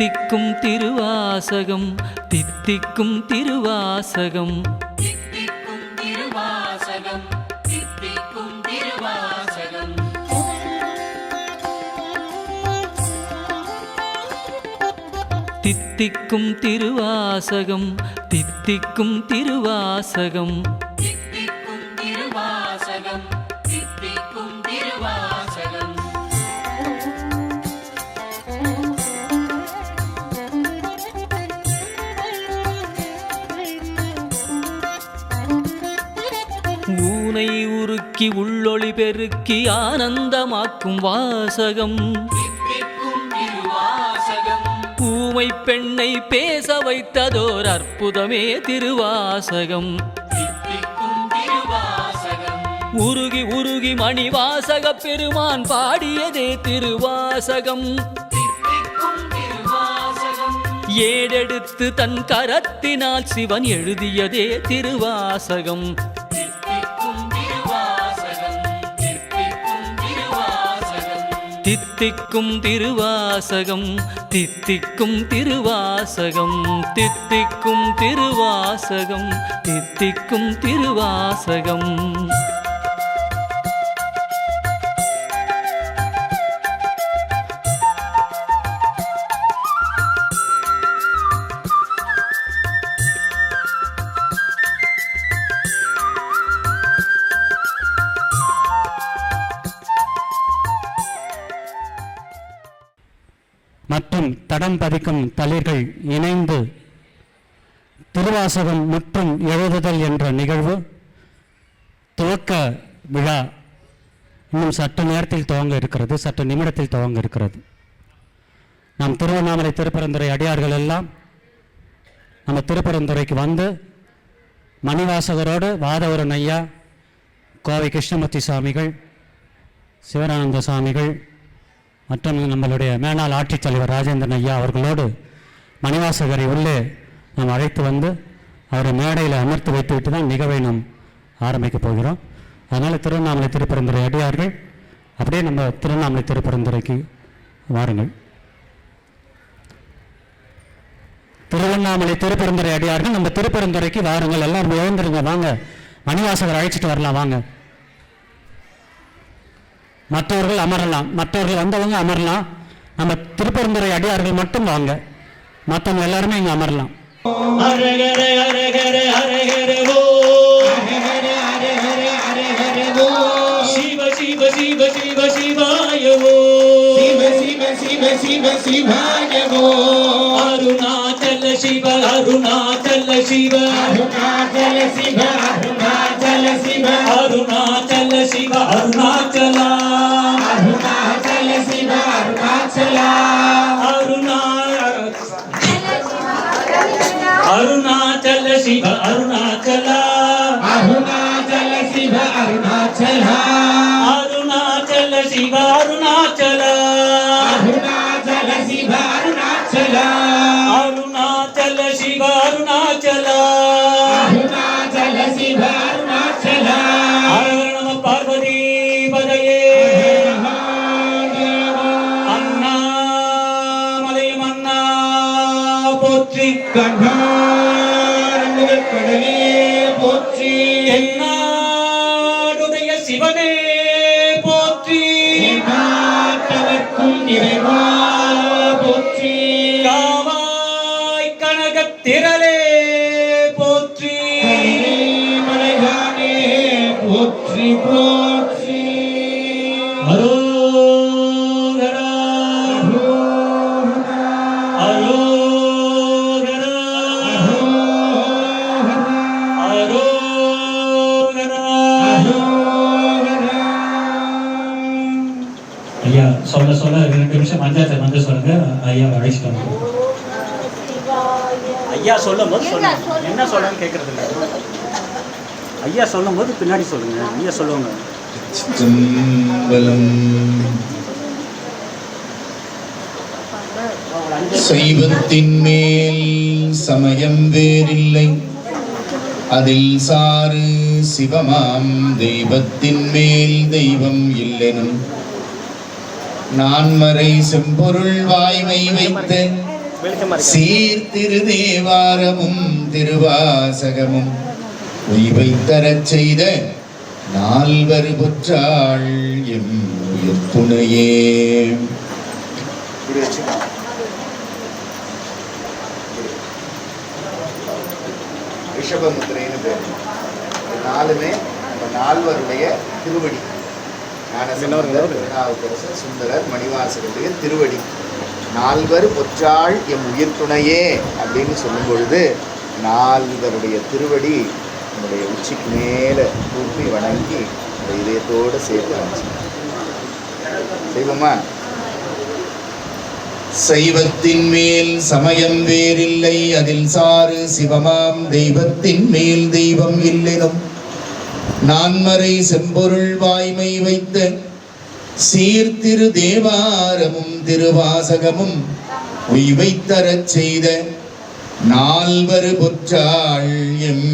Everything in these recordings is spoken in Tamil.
தித்திக்கும் திருவாசகம் தித்திக்கும் திருவாசகம் தித்திக்கும் திருவாசகம் தித்திக்கும் திருவாசகம் தித்திக்கும் திருவாசகம் தித்திக்கும் திருவாசகம் தித்திக்கும் திருவாசகம் தித்திக்கும் திருவாசகம் ஊனை உருக்கி உள்ளொளி பெருக்கி ஆனந்தமாக்கும் வாசகம் தித்திக்கும் திருவாசகம் ஊமை பெண்ணை பேச வைத்ததோர் அற்புதமே திருவாசகம் தித்திக்கும் திருவாசகம் உருகி உருகி மணிவாசக பெருமான் பாடியதே திருவாசகம் தித்திக்கும் திருவாசகம் ஏடெடுத்து தன் கரத்தினால் சிவன் எழுதியதே திருவாசகம் தித்திக்கும் திருவாசகம் தித்திக்கும் திருவாசகம் தித்திக்கும் திருவாசகம் தித்திக்கும் திருவாசகம் தித்திக்கும் திருவாசகம் தித்திக்கும் திருவாசகம் மற்றும் தடம் பதிக்கும் தளிர்கள் இணைந்து திருவாசகம் முற்றும் எழுதுதல் என்ற நிகழ்வு துவக்க விழா இன்னும் சற்று நேரத்தில் துவங்க இருக்கிறது, சற்று நிமிடத்தில் துவங்க இருக்கிறது. நாம் திருவண்ணாமலை திருப்பரந்துரை அடியார்கள் எல்லாம் நம்ம திருப்பரந்துரைக்கு வந்து மணிவாசகரோடு வாதவூரன் ஐயா, கோவை கிருஷ்ணமூர்த்தி சுவாமிகள், சிவரானந்த சுவாமிகள் மற்றும் நம்மளுடைய மேனாள் ஆட்சித்தலைவர் ராஜேந்திரன் ஐயா அவர்களோடு மணிவாசகரை உள்ளே நாம் அழைத்து வந்து அவரை மேடையில் அமர்த்தி வைத்துவிட்டு தான் நிகழ்வை நாம் ஆரம்பிக்கப் போகிறோம். அதனால் திருவண்ணாமலை திருப்பரந்துரை அடியார்கள் அப்படியே நம்ம திருவண்ணாமலை திருப்பரந்துரைக்கு வாருங்கள். திருவண்ணாமலை திருப்பரந்துரை அடியார்கள் நம்ம திருப்பரந்துரைக்கு வாருங்கள். எல்லாரும் எழுந்துருங்க, வாங்க, மணிவாசகர் அழைச்சிட்டு வரலாம், வாங்க. மற்றவர்கள் அமரலாம், மற்றவர்கள் வந்தவங்க அமரலாம். நம்ம திருப்பரந்துரை அடியார்கள் மட்டும் வாங்க, மற்றவங்க எல்லாருமே இங்கே அமரலாம். அரகர அரகர அரகர ஓ அரகர அரகர அரகர ஓ சிவ சிவ சிவ சிவ சிவாய ஓ சிவ சிவ சிவ சிவ சிவாய ஓ அருணாச்சல சிவ அருணாச்சல சிவ அருணாச்சல சிவ அருணாச்சல சிவ அருணாச்சல சிவ அருணாச்சல அருணாச்சல சிவ அருணாச்சல அருணாச்சல சிவ அருணாச்சல அருணாச்சல சிவ அருணாச்சல அருணாச்சல சிவ அருணாச்சல அருணாச்சல சிவ அருணாச்சல அருணாச்சல சிவ அருணாச்சல அருணாச்சல சிவ அருணாச்சல நம பார்வதி பதையே அண்ணாமலை மன்னா போற்றி கடலே போற்றி என்னாடுடைய சிவனே போற்றி நாட்டவர்க்கும் இறைவா போற்றி காவாய் கனகத் திரளே போற்றி மலையானே போற்றி போற்றி அரோகரா ஐயா சொல்ல சொல்ல 2 நிமிஷம் மஞ்சாத்தை வந்து சொல்லுங்க. ஐயா அழைச்சிட்டு வாங்க. ஐயா சொல்லும் போது சொல்லுங்க, என்ன சொல்லணும்னு கேட்கறது இல்லை. ஐயா சொல்லும் போது பின்னாடி சொல்லுங்க. ஐயா சொல்லுவாங்க. சைவத்தின் மேல் சமயம் வேறில்லை, அதில் சாறு சிவமாம் தெய்வத்தின் மேல் தெய்வம் இல்லெனும் நான்மறை செம்பொருள் வாய்மை வைத்த சீர்திரு தேவாரமும் திருவாசகமும் உய்வை தரச் செய்த நால்வர் பொற்றாள் எம் உயிர் துணையே. ரிஷபமுத்திரைன்னு பேர். நாலுமே நம்ம நால்வருடைய திருவடி. ஞானசம்பந்தர், திருநாவுக்கரசர், சுந்தரர், மணிவாசகருடைய திருவடி. நால்வர் பொற்றாள் எம் உயிர் துணையே அப்படின்னு சொல்லும் பொழுது நால்வருடைய திருவடி நம்முடைய உச்சிக்கு மேலே தூக்கி வணங்கி அந்த இதயத்தோடு சேர்த்து வச்சு செய்வோமா? சைவத்தின் மேல் சமயம் வேறில்லை, அதில் சாறு சிவமாம் தெய்வத்தின் மேல் தெய்வம் இல்லெனும் நான்மறை செம்பொருள் வாய்மை வைத்த சீர்திரு தேவாரமும் திருவாசகமும் உய்வை தரச் செய்த நால்வர் பொற்றாள் எம்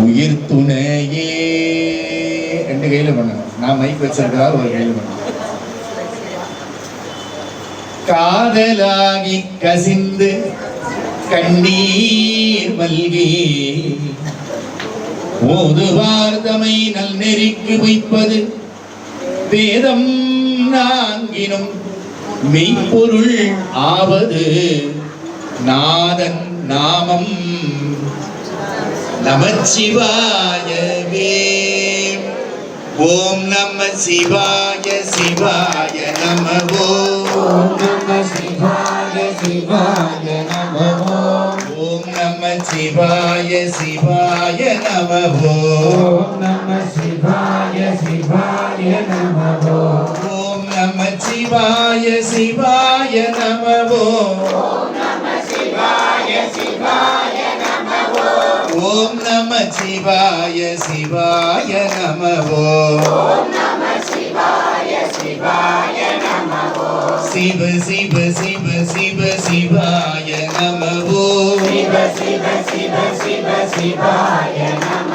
உயிர் துணையே. ரெண்டு கையில பண்ணணும். நான் மைக் வச்சிருக்கிறார், ஒரு கையில பண்ணணும். காதலாகி கசிந்து கண்ணீர் மல்கி ஓதுவார் தமை நல் நெறிக்கு வைப்பது வேதம் நான்கினும் மெய்ப்பொருள் ஆவது நாதன் நாமம் நமச்சிவாயவே. ஓம் நம சிவாய சிவாய நம. ஓம் நம சிவாய சிவாய நம. ஓம் நம சிவாய சிவாய நம. ஓம் நம சிவாய சிவாய நம. ஓம் நம சிவாய சிவாய நம. ஓம் நம சிவாய சிவாய நம. ஓம் நம சிவாய சிவாய நம. ஓம் நம சிவாய சிவாய நம. சிவ சிவ சிவ சிவ சிவாய நம. சிவ சிவ சிவ சிவ சிவாய நம.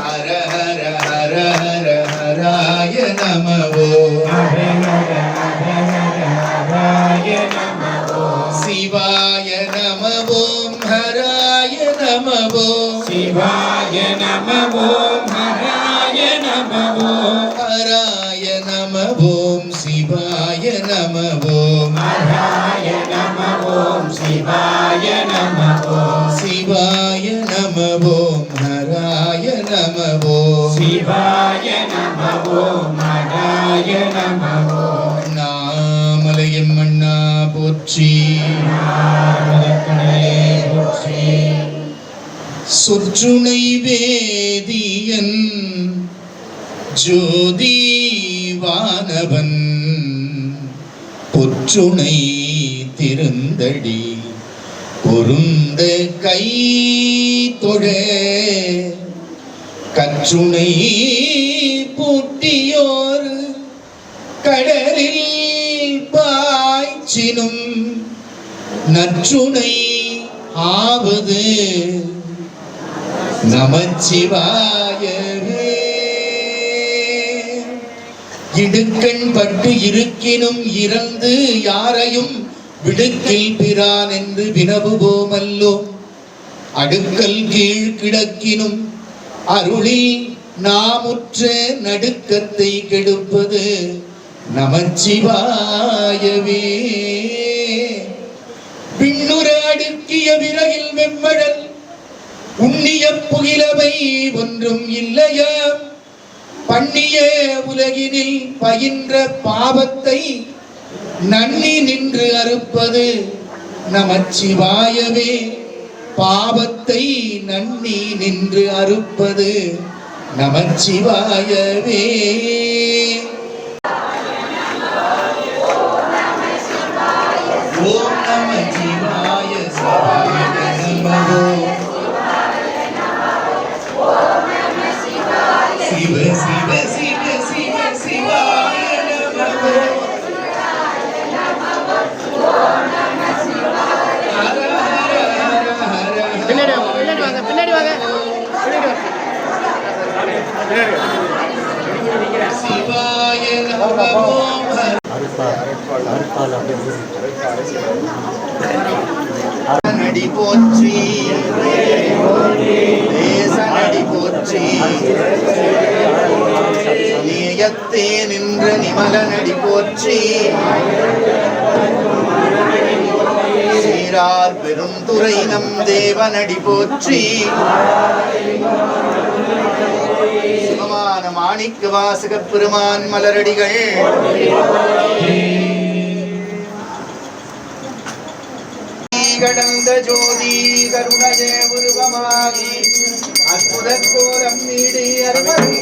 ஹர ஹர ஹர ஹர ஹராய நம. ஹர ஹர ஹர ஹர ஹராய நம. சிவாய நம. ஓம் ஹராய நம. சிவாய நம. ஓம் ஹராய நம. ஹராய நம. ஓம் சிவாய நம. ஹராய நம. ஓம் சிவாய நம. சிவாய நம. ஓம் ஹராய நம. சிவாய நம. ஓம் ஹராய நம. நாமலையம் மன்னா போற்றி. சொற்றுணை வேதியன் ஜோதிவானவன் பொற்றுணை திருந்தடி பொருந்த கை தொழ கற்றுணை பூட்டியோர் கடலில் பாய்ச்சினும் நற்றுணை ஆவது நமச்சிவாயவே. இடுக்கண் பட்டு இருக்கினும் இறந்து யாரையும் விடுக்கில் பிரான் என்று வினவுவோமல்லோ. அடுக்கல் கீழ் கிடக்கினும் அருளில் நாமுற்ற நடுக்கத்தை கெடுப்பது நமச்சிவாயவே. பின்னுர அடுக்கிய விறகில் வெம்மடல் உண்ணிய புகிலவை ஒன்றும் இல்லையா. பண்ணிய உலகினில் பயின்ற பாவத்தை நன்னி நின்று அறுப்பது நமச்சிவாயவே. பாவத்தை நன்னி நின்று அறுப்பது நமச்சிவாயவே. ஓம் நம சிவாய சிவாய நம. சிவ சிவ சிவ சிவ சிவாய நம. ஹர ஹர ஹர ஹர. பின்னாடி வாங்க, பின்னாடி வாங்க. சிவாய நம. ஓம் ஹர. நடி போற்றி தேச நடி போற்றி நீயத்தே நின்ற நிமல நடி போற்றி சீரார் பெருந்துரை நம் தேவ நடி போற்றி சிவமான மாணிக்க வாசக பெருமான் மலரடிகள் கடந்த ஜோதி கருணஜே உருவமாகி அற்புத கோலம் நீடி அறிவரை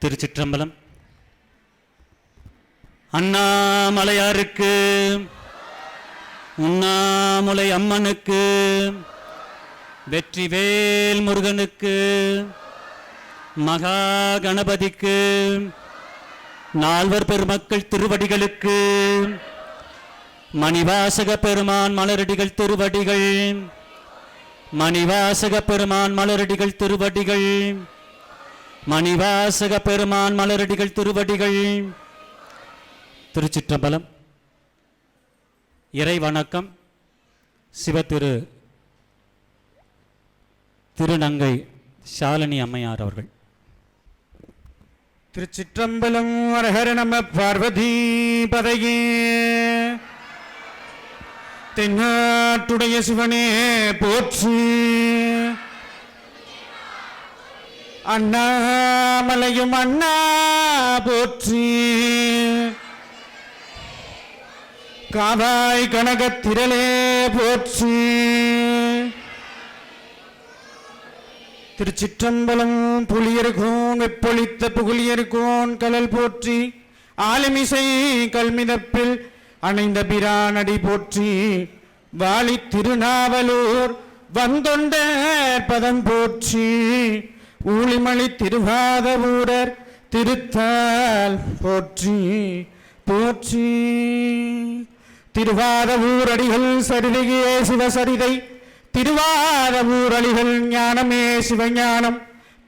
திருச்சிற்றம்பலம். அண்ணாமலையாருக்கு, உண்ணாமுலை அம்மனுக்கு, வெற்றிவேல் முருகனுக்கு, மகா கணபதிக்கு, நால்வர் பெருமக்கள் திருவடிகளுக்கு, மணிவாசக பெருமான் மலரடிகள் திருவடிகள், மணிவாசக பெருமான் மலரடிகள் திருவடிகள், மணிவாசக பெருமான் மலரடிகள் திருவடிகள். திருச்சிற்றம்பலம். இறை வணக்கம். சிவத்திரு திருநங்கை ஷாலினி அம்மையார் அவர்கள். திருச்சிற்றம்பலம். ஹர நம பார்வதி பதையே. தென்னாட்டுடைய சிவனே போற்றி. அண்ணாமலையும் அண்ணா போற்றி. காவாய் கனகத்திரளே போற்றி. திருச்சிற்றம்பலம். புலியர்கோன் வெப்பொழித்த புகழியர்கோன் கலல் போற்றி. ஆலிமிசை கல்மிதப்பில் அணைந்த பிரானடி போற்றி. வாழி திருநாவலூர் வந்தொண்ட பதம் போற்றி. ஊழிமணி திருவாத ஊரர் திருத்தால் போற்றி போற்றி. திருவாத ஊரடிகள் சரிதையே சிவசரிதை. திருவாத ஊரடிகள் ஞானமே சிவஞானம்.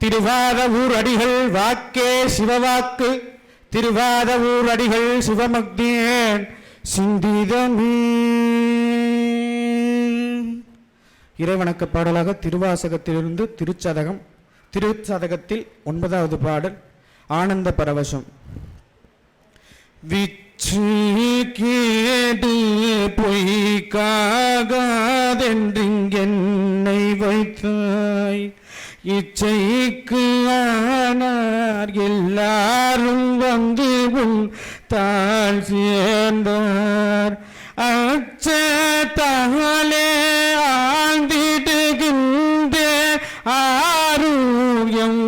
திருவாத ஊரடிகள் வாக்கே சிவவாக்கு. திருவாத ஊரடிகள் சிவமக்தியேன் சிந்திதமே. இறைவணக்க பாடலாக திருவாசகத்திலிருந்து திருச்சதகம். திருச்சதகத்தில் 9வது பாடல் ஆனந்த பரவசம். விச்சு கேடு பொய்க்காகாதென்றிங்கென்னை வைத்தாய். இச்சைக்கு ஆனார் எல்லாரும் வந்து உன் தாழ் சேர்ந்தார். அச்சத்தாலே ஆழ்ந்திடுகின்ற ஆரூயம்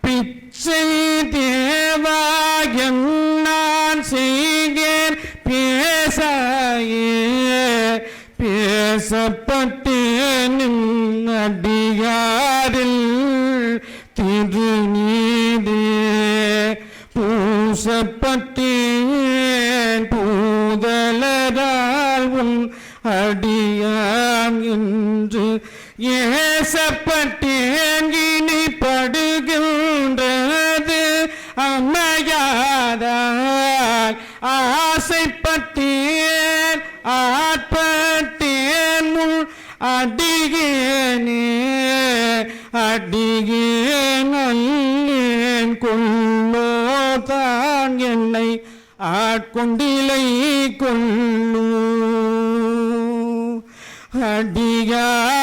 பிச்சை தேவாயம் நான் செய்கேன் பேசாயே. பேசப்பட்டேன் அடியாரில் திருநீதே. பூசப்பட்டேன் பூதலரால் உன் அடியான் என்று ஏசப்பட்டேன். இனி படுகின்றது அம்மையாதால் ஆசைப்பட்டேன் ஆட்பட்டேன் முன் அடியேனே. அடியேன் அல்லேன் கொள்ளோ தான் என்னை ஆட்கொண்டிலை கொள்ளு.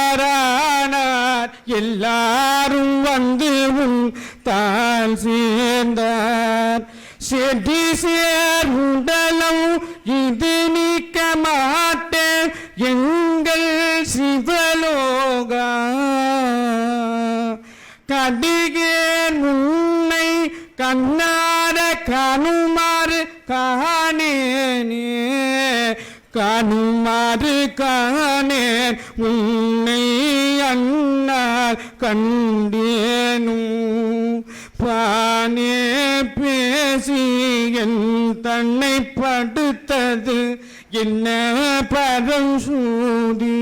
அடியாரானார் எல்லாரும் வந்து உன் தாழ் சேர்ந்தார். செடி சேர் உடலம் இது நீக்க மாட்டேன் எங்கள் சிவலோகா. கடிகேன் உன்னை கண்ணார காணுமாறு காணேனே. காணுமாறு காணேன் உன்னை அண்ணா கண்டேனும். பானே பேசி என் தன்னை படுத்தது என்ன பரசூதி.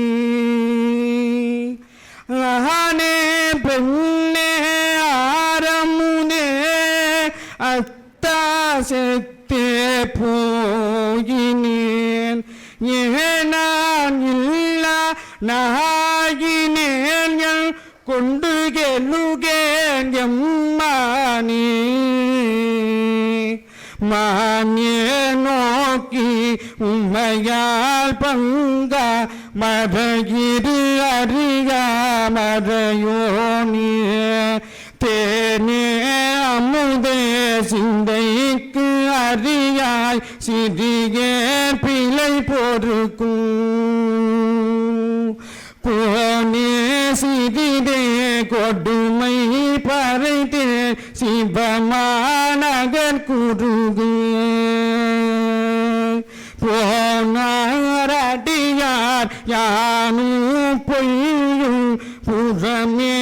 ஆனே பெண்ணே ஆரமுனே அத்தாசத்தே போயினேன். ஏனான் இல்லா நாயினேன் கொண்டு கெலுகேன் எம்மானே. மானே நோக்கி உம்மையால் பங்கா மதகிரு அறியா மதையோனே. தேனே அமுதே சிந்தைக்கு அறியாய் சிறியே பிழை பொறுக்கும். கோனே சிறிதே கொடுமை பறைத்தே சிவமாநகர் குருகு போனாரடியார் யானும் பொய்யும் புறமே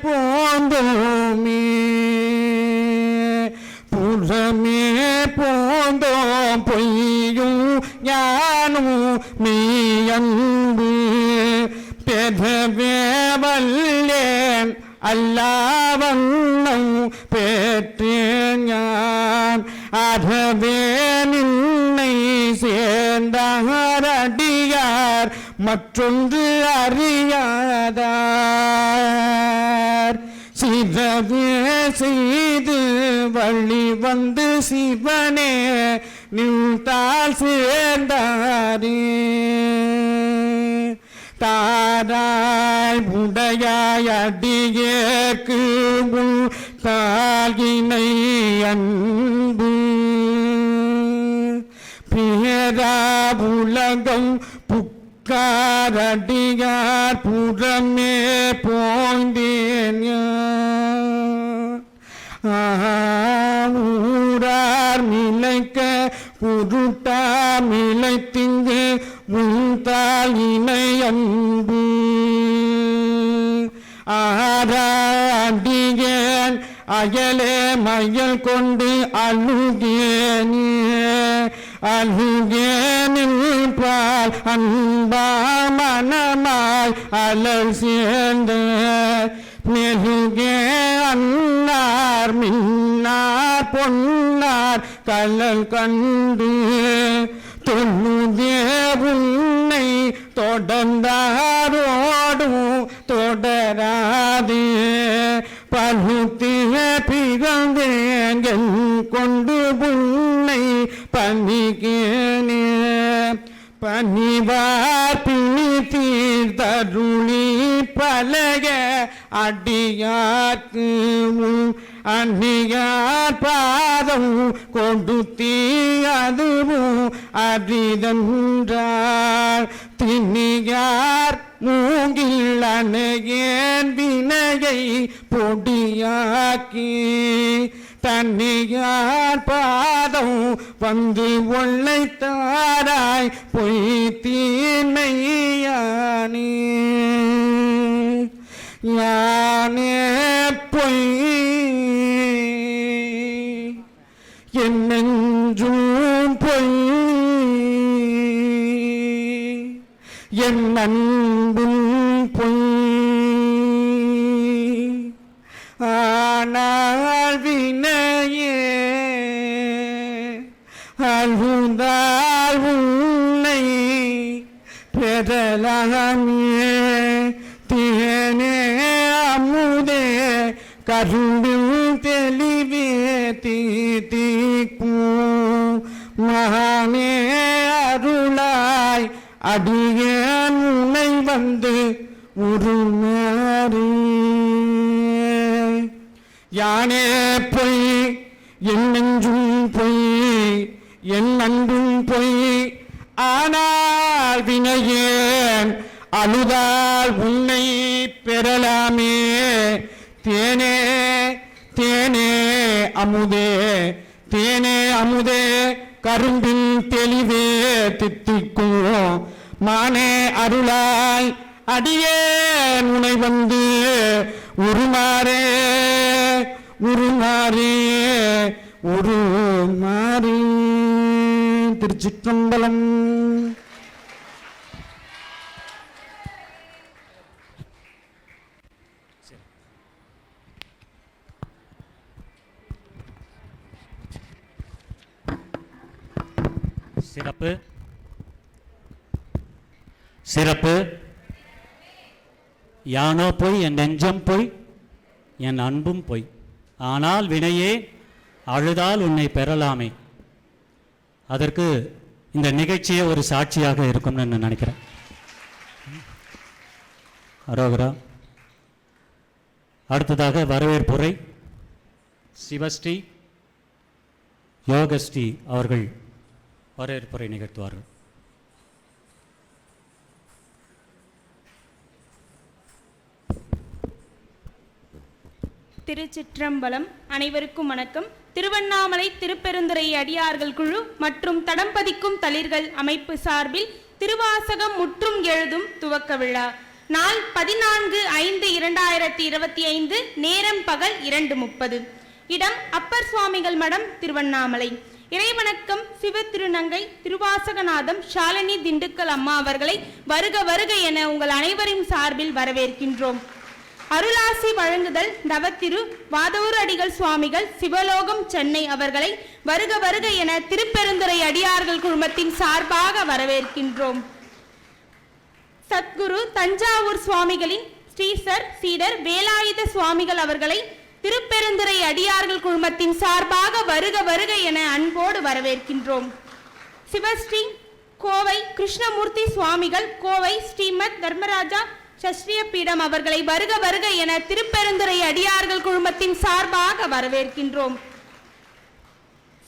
போந்தோமே புறமே போந்தோம் பொய்யும் யானும் மெய்யன்பு பெறவே வல்லேன் அல்லாவண்ணம் பெற்றேன் ஞான் அறவே நின்னை சேர்ந்தாரடியார் மற்றொன்று அறியாதார் சிறவே செய்து வழி வந்து சிவனே நின்றால் சேர்ந்தாரே தாராய் உடையாய் அடியேற்கு முன் தாகினை அன்பு பேரா உலகம் புக்காரடியார் புறமே போந்தேன் ஊரார் மிளைக்க புருட்டா மிளைத்திங்கு முந்தால் இணை அன்பு ஆராடியேன் அயலே மயல் கொண்டு அழுகேனே அழுகேனின்பால் அன்பா மனமாய் அலல் சேர்ந்த மெழுகே அன்னார் மின்னார் பொன்னார் கலல் கண்டு தொன்னுதே உன்னை தொடர்ந்தாரோடும் தொடராதே பழுத்திய பிறந்தேன் கொண்டு உன்னை பணிகேனே பணிவார் பிணி தீர்த்தருளி பலக அடியார்க்கு அந்நியார் பாதம் கொடுத்தீ அதுவும் அரிதன்றார் திண்ணியார் மூங்கில் அணையேன் வினையை பொடியாக்கி தன்னியார் பாதம் வந்து ஒள்ளைத்தாராய் பொய்த்தீனை யானே யானே பொய் என் நெஞ்சும் பொய் என் அன்பும் பொய் ஆனால் வினையே அழுந்தால் உன்னை பெறலாமே தேனே அமுதே கரும்பில் தெளிவே தீக்கும் மகானே அருளாய் அடியேன் உன்னை வந்து உருமாறி யானே பொய் என் நெஞ்சும் பொய் என் அன்பும் பொய் ஆனால் வினையேன் அழுதால் உன்னை பெறலாமே தேனே தேனே அமுதே தேனே அமுதே கரும்பின் தெளிவே தித்திக்கும் மானே அருளாய் அடியேன் உனை வந்து உருமாறே உருமாறே உருமாறே. திருச்சிற்றம்பலம். சிறப்பு சிறப்பு. யானோ பொய் என் நெஞ்சம் பொய் என் அன்பும் பொய் ஆனால் வினையே அழுதால் உன்னை பெறலாமே. அதற்கு இந்த நிகழ்ச்சியே ஒரு சாட்சியாக இருக்கும்னு நான் நினைக்கிறேன். அரோகரா. அடுத்ததாக வரவேற்புரை சிவஸ்ரீ யோகஸ்ரீ அவர்கள் வரவேற்புரை நிகழ்த்துவார்கள். திருச்சிற்றம்பலம். அனைவருக்கும் வணக்கம். திருவண்ணாமலை திருப்பெருந்துறை அடியார்கள் குழு மற்றும் தடம்பதிக்கும் தளிர்கள் அமைப்பு சார்பில் திருவாசகம் முற்றும் எழுதும் துவக்க விழா நாள் 14/5/2025, நேரம் பகல் 2:30. இடம் அப்பர் சுவாமிகள் மடம், திருவண்ணாமலை. இறைவணக்கம் சிவ திருநங்கை திருவாசகநாதம் ஷாலினி திண்டுக்கல் அம்மா அவர்களை வருக வருக என உங்கள் அனைவரின் சார்பில் வரவேற்கின்றோம். அருளாசி வழங்குதல் நவத்திரு வாதவூர் அடிகள் சுவாமிகள் சிவலோகம் சென்னை அவர்களை வருக வருக என திருப்பெருந்துறை அடியார்கள் குழுமத்தின் சார்பாக வரவேற்கின்றோம். சத்குரு தஞ்சாவூர் சுவாமிகளின் ஸ்ரீசர் சீடர் வேலாயுத சுவாமிகள் அவர்களை திருப்பெருந்துறை அடியார்கள் குழுமத்தின் சார்பாக வருக வருக என அன்போடு வரவேற்கின்றோம். சிவஸ்ரீ கோவை கிருஷ்ணமூர்த்தி சுவாமிகள் கோவை ஸ்ரீமத் தர்மராஜா சஸ்திரிய பீடம் அவர்களை வருக வருக என திருப்பெருந்துறை அடியார்கள் குழுமத்தின் சார்பாக வரவேற்கின்றோம்.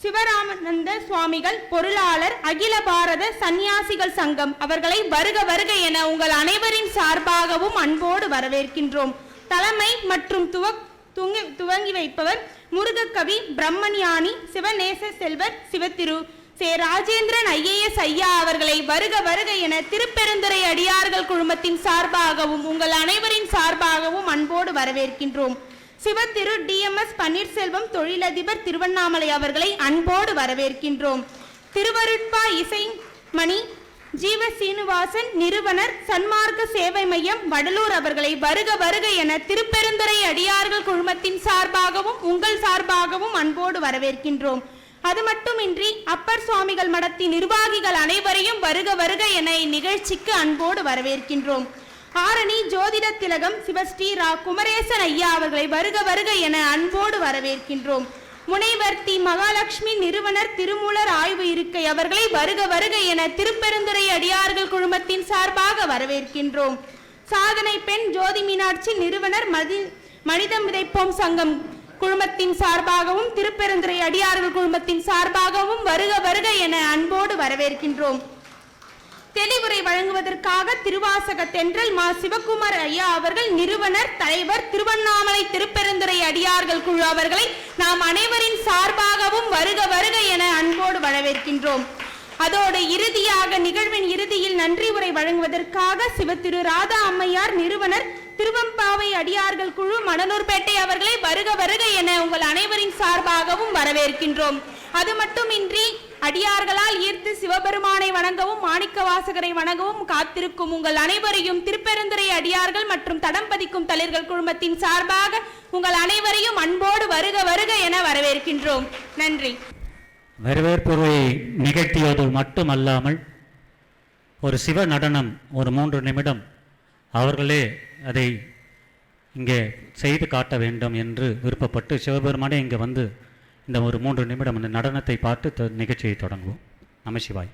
சிவராமானந்த சுவாமிகள் பொருளாளர் அகில பாரத சந்நியாசிகள் சங்கம் அவர்களை வருக வருக என உங்கள் அனைவரின் சார்பாகவும் அன்போடு வரவேற்கின்றோம். தலைமை மற்றும் துவங்கி வைப்பவர் முருகக்கவி பிரம்மஞானி சிவநேச செல்வர் சிவத்திரு சே ராஜேந்திரன் IAS ஐயா அவர்களை வருக வருக என திருப்பெருந்துறை அடியார்கள் குழுமத்தின் சார்பாகவும் உங்கள் அனைவரின் சார்பாகவும் அன்போடு வரவேற்கின்றோம். சிவத்திரு DMS பன்னீர்செல்வம் தொழிலதிபர் திருவண்ணாமலை அவர்களை அன்போடு வரவேற்கின்றோம். திருவருட்பா இசைமணி ஜீவ சீனிவாசன் நிறுவனர் சன்மார்க்க சேவை மையம் வடலூர் அவர்களை வருக வருக என திருப்பெருந்துறை அடியார்கள் குழுமத்தின் சார்பாகவும் உங்கள் சார்பாகவும் அன்போடு வரவேற்கின்றோம். அது மட்டுமின்றி அப்பர் சுவாமிகள் மடத்தின் நிர்வாகிகள் அனைவரையும் வருக வருக என இந்நிகழ்ச்சிக்கு அன்போடு வரவேற்கின்றோம். ஆரணி ஜோதிட திலகம் சிவஸ்ரீ ரா குமரேசன் ஐயா அவர்களை வருக வருக என அன்போடு வரவேற்கின்றோம். முனைவர் தி மகாலட்சுமி நிறுவனர் திருமூலர் ஆய்வு இருக்கை அவர்களை வருக வருக என திருப்பெருந்துறை அடியார்கள் குழுமத்தின் சார்பாக வரவேற்கின்றோம். சாதனை பெண் ஜோதி மீனாட்சி நிறுவனர் மனிதம் விதைப்போம் சங்கம் குழுமத்தின் சார்பாகவும் திருப்பெருந்துறை அடியார்கள் குழுமத்தின் சார்பாகவும் வருக வருக என அன்போடு வரவேற்கின்றோம். தெளிவுரை வழங்குவதற்காக திருவாசக தென்றல் மா சிவகுமார் ஐயா அவர்கள் நிறுவனர் தலைவர் திருவண்ணாமலை திருப்பெருந்துறை அடியார்கள் குழு அவர்களை நாம் அனைவரின் சார்பாகவும் வருக வருக என அன்போடு வரவேற்கின்றோம். அதோடு இறுதியாக நிகழ்வின் இறுதியில் நன்றி உரை வழங்குவதற்காக சிவத்திரு ராதா அம்மையார் நிறுவனர் திருவம்பாவை அடியார்கள் குழு மணலூர்பேட்டை அவர்களை வருக வருக என உங்கள் அனைவரின் சார்பாகவும் வரவேற்கின்றோம். அது மட்டுமின்றி அடியார்களால் ஈர்த்து சிவபெருமானை வணங்கவும் மாணிக்க வாசகரை வணங்கவும் காத்திருக்கும் உங்கள் அனைவரையும் திருப்பெருந்துறை அடியார்கள் மற்றும் தடம்பதிக்கும் தளிர்கள் குழுமத்தின் சார்பாக உங்கள் அனைவரையும் அன்போடு வருக வருக என வரவேற்கின்றோம். நன்றி. வரவேற்புரை நிகழ்த்தியது மட்டுமல்லாமல் ஒரு சிவ நடனம் ஒரு 3 நிமிடம் அவர்களே அதை இங்கே செய்து காட்ட வேண்டும் என்று விருப்பப்பட்டு சிவபெருமானே இங்கே வந்து இந்த ஒரு 3 நிமிடம் அந்த நடனத்தை பார்த்து நிகழ்ச்சியை தொடங்குவோம். நமசிவாய்.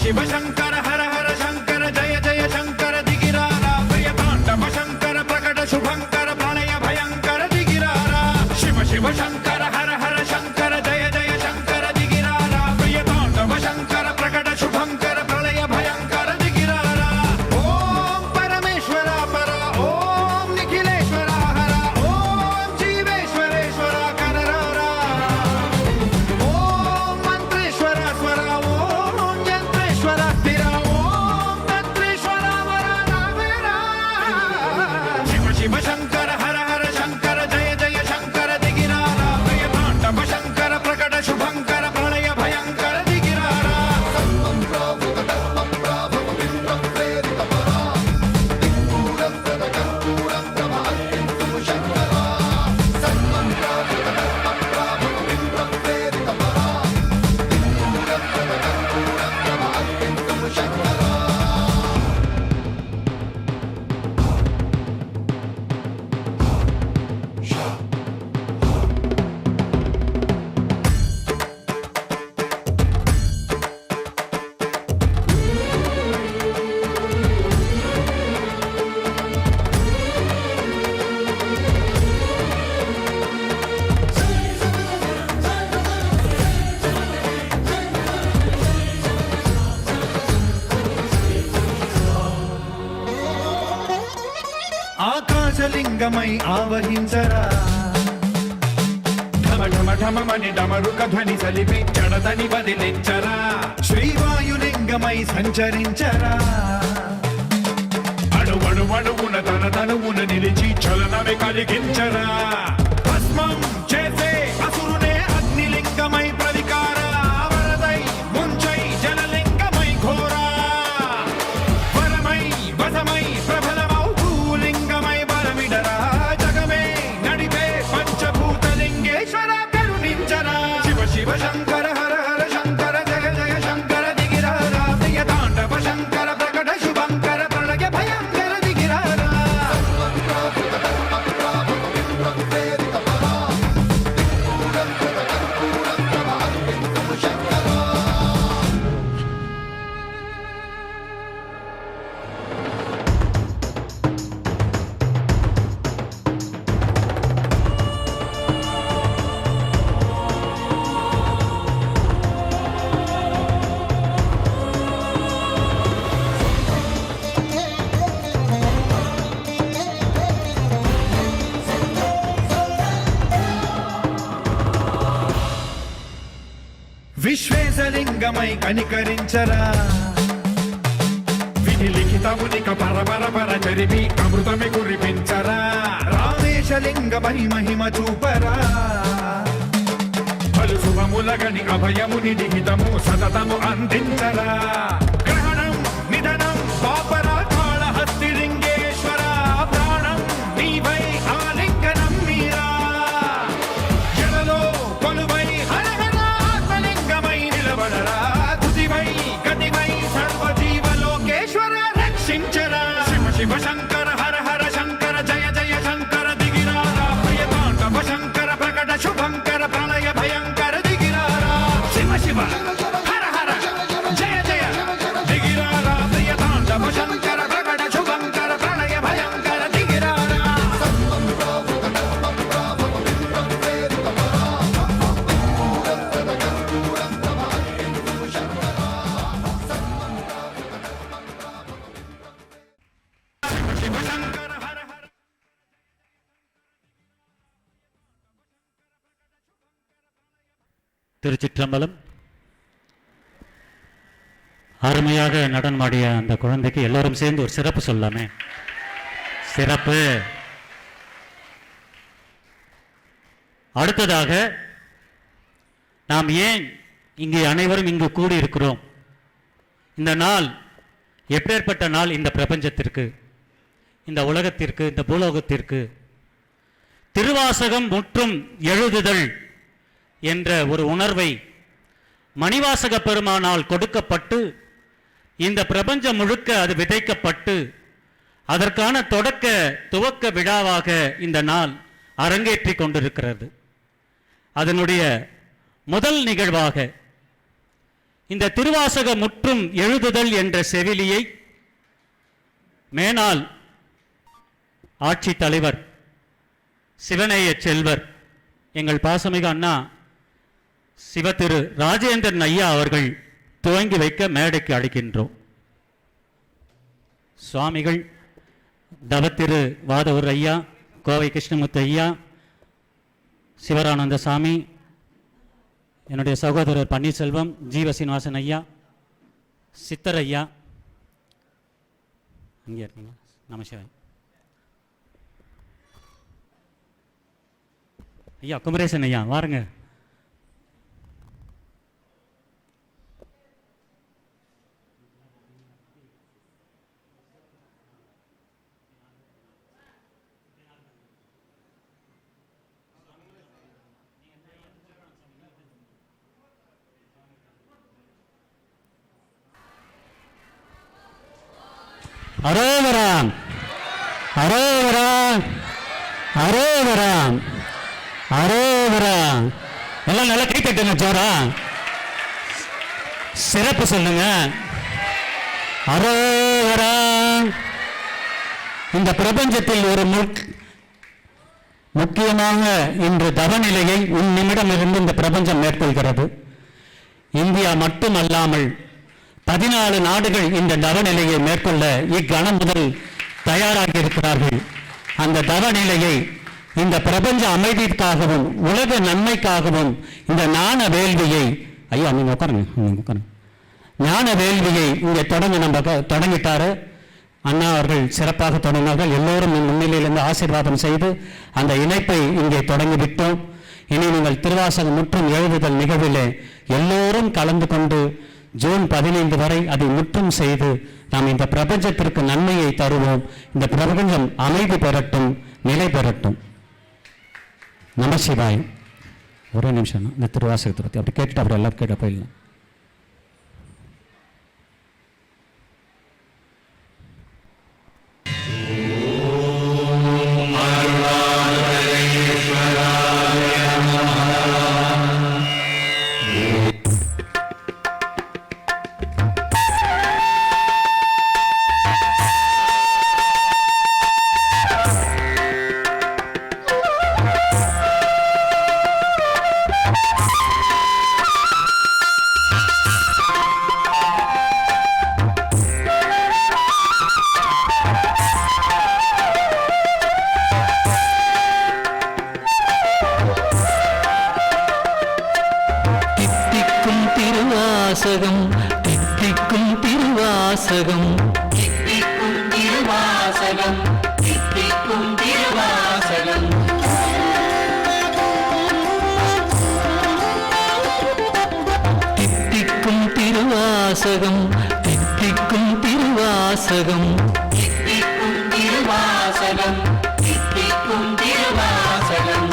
शिव शंकर हर हर शंकर जय जय शंकर दिगिरारा प्रिय तांडव शंकर प्रकट शुभंकर प्रणय भयंकर दिगिरारा शिव शिव शंकर हर हर शंकर जय जय शंकर दिगिरारा प्रिय तांडव शंकर प्रकट शुभंकर प्रणय भयंकर दिगिरारा ओम परमेश्वरा परा ओम निखिलेश्वरा हरा ओम जीवेश्वरेश्वरा कररारा ओम मंत्रेश्वरा स्वरा ओम यंत्रेश्वरा स्थिरा వాయులింగమై ఆవహించరా ఢమ ఢమ ఢమమని డమరుక ధ్వని సలిపి జడదని వదిలించరా శ్రీవాయులింగమై సంచరించరా అణువణువున తన తనువున నిలిచి చలనమే కలిగించరా భస్మం చేసే అసురునే అగ్నిలింగమై ప్రవికార వరదై ముంచై జలలింగమై ఘోరా వరమై వసమై ప్రబలమౌ భూలింగమై బలమిడరా జగమే నడిపే పంచభూతలింగేశ్వర కరుణించరా శివ శివ శంకర హర హర శంకర జయ జయ శంకర దిగిరారా ప్రియ తాండవ శంకర ప్రకట శుభంకర ప్రళయ భయంకర దిగిరారా విశ్వేశలింగమై కనికరించరా విధి లిఖితమునిక పరపర పర చరిపి అమృతమి కురిపించరా రామేశలింగమై మహిమ చూపరా పలు శుభములగని అభయముని నిహితము సతతము అందించరా గ్రహణం నిధనం పాపరా కాళహస్తి లింగేశ్వర ప్రాణం నీవై ఆలింగనం మీరా జలలో కొలువై హర హర ఆత్మలింగమై నిలబడరా తుదివై గతివై సర్వజీవలోకేశ్వర రక్షించరా శివ శివ శంకర హర హర శంకర జయ జయ శంకర దిగిరారా ప్రియ తాండవ శంకర ప్రకట శుభంకర ప్రళయ భయంకర దిగిరారా శివ శివ హర హర జయ జయ దిగిరారా ప్రియ తాండవ శంకర ప్రకట శుభంకర ప్రళయ భయంకర దిగిరారా శివ శంకర హర హర திருச்சிற்றம்பலம். அருமையாக நடனமாடிய அந்த குழந்தைக்கு எல்லோரும் சேர்ந்து ஒரு சிறப்பு சொல்லலாமே. சிறப்பு. அடுத்ததாக நாம் ஏன் இங்கே அனைவரும் இங்கு கூடியிருக்கிறோம்? இந்த நாள் எப்பேற்பட்ட நாள் இந்த பிரபஞ்சத்திற்கு, இந்த உலகத்திற்கு, இந்த பூலோகத்திற்கு? திருவாசகம் முற்றும் எழுதுதல் என்ற ஒரு உணர்வை மணிவாசக பெருமானால் கொடுக்கப்பட்டு இந்த பிரபஞ்சம் முழுக்க அது விதைக்கப்பட்டு அதற்கான துவக்க விழாவாக இந்த நாள் அரங்கேற்றி கொண்டிருக்கிறது. அதனுடைய முதல் நிகழ்வாக இந்த திருவாசக முற்றும் எழுதுதல் என்ற செவிலியை மேனாள் ஆட்சி தலைவர் சிவநேய செல்வர் எங்கள் பாசமிகு அண்ணா சிவ திரு ராஜேந்திரன் ஐயா அவர்கள் துவங்கி வைக்க மேடைக்கு அழைக்கின்றோம். சுவாமிகள் தவத்திரு வாதவூர் ஐயா, கோவை கிருஷ்ணமுத்து ஐயா, சிவரானந்த சாமி, என்னுடைய சகோதரர் பன்னீர்செல்வம், ஜீவ சீனிவாசன் ஐயா, சித்தர் ஐயா, அங்கே இருக்கீங்களா? நமசிவாய் ஐயா, குமரேசன் ஐயா வாருங்க. அரோகராம் அரோகராம் அரோகராம் அரோகராம். எல்லாம் நல்லா கை தட்டுங்க ஜோரா. சிறப்பு சொல்லுங்க. அரோகராம். இந்த பிரபஞ்சத்தில் ஒரு முக்கியமாக இன்று தவநிலையை உன்னிமிடமிருந்து இந்த பிரபஞ்சம் மேற்கொள்கிறது. இந்தியா மட்டுமல்லாமல் 14 நாடுகள் இந்த தவநிலையை மேற்கொள்ள இக்கணம் முதல் தயாராகி இருக்கிறார்கள். அந்த தவநிலையை இந்த பிரபஞ்ச அமைதிக்காகவும் உலக நன்மைக்காகவும் இந்த ஞான வேள்வியை ஐயா நீங்க உட்காருங்க ஞான வேள்வியை இங்கே தொடங்கிட்டாரு அண்ணா அவர்கள் சிறப்பாக தொடங்கினார்கள். எல்லோரும் முன்னிலையிலிருந்து ஆசீர்வாதம் செய்து அந்த இணைப்பை இங்கே தொடங்கிவிட்டோம். இனி நீங்கள் திருவாசகம் முற்றும் எழுதுதல் நிகழ்விலே எல்லோரும் கலந்து கொண்டு ஜூன் 15 வரை அதை முற்றும் செய்து நாம் இந்த பிரபஞ்சத்திற்கு நன்மையை தருவோம். இந்த பிரபஞ்சம் அமைதி பெறட்டும், நிலை பெறட்டும். நம சிவாய். ஒரே நிமிஷம் இந்த திருவாசகத்தை பற்றி அப்படி கேட்டுட்டு அப்புறம் எல்லாரும் கேட்ட போயிடலாம். திருவாசகம் தித்திக்கும் திருவாசகம் தித்திக்கும் திருவாசகம் தித்திக்கும் திருவாசகம் தித்திக்கும் திருவாசகம் தித்திக்கும் திருவாசகம் தித்திக்கும் திருவாசகம் தித்திக்கும் திருவாசகம்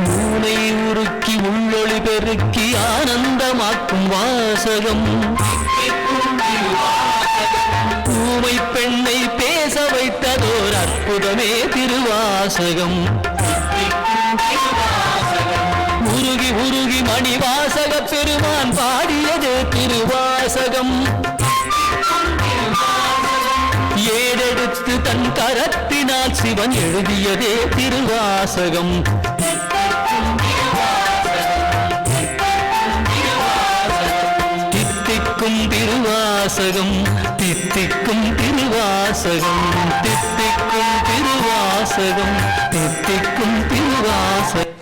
மூனை உருக்கி உள்ளொளி பெருக்கி ஆனந்தமாக்கும் வாசகம் ஊமை பெண்ணை பேச வைத்ததோர் அற்புதமே திருவாசகம் உருகி உருகி மணிவாசக பெருமான் பாடியது திருவாசகம் ஏடெடுத்து தன் கரத்தினால் சிவன் எழுதியதே திருவாசகம் தித்திக்கும் திருவாசகம் தித்திக்கும் திருவாசகம் தித்திக்கும் திருவாசகம் தித்திக்கும் திருவாசகம்.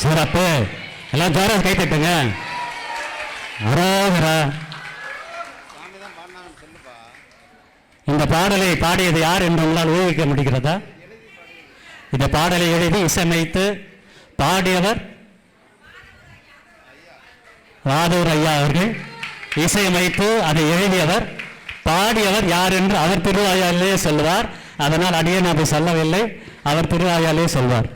சிறப்பு. எல்லாம் ஜோரா கை தட்டுங்க. அரோகரா. இந்த பாடலை பாடியது யார் என்று உங்களால் ஊகிக்க முடிகிறதா? இந்த பாடலை எழுதி இசையமைத்து பாடியவர் வாதூர் ஐயா அவர்கள். இசையமைத்து அதை எழுதியவர், பாடியவர் யார் என்று அவர் திருவாயாலே சொல்வார். அதனால் அடியே நான் அதை சொல்லவில்லை, அவர் திருவாயாலே சொல்வார்.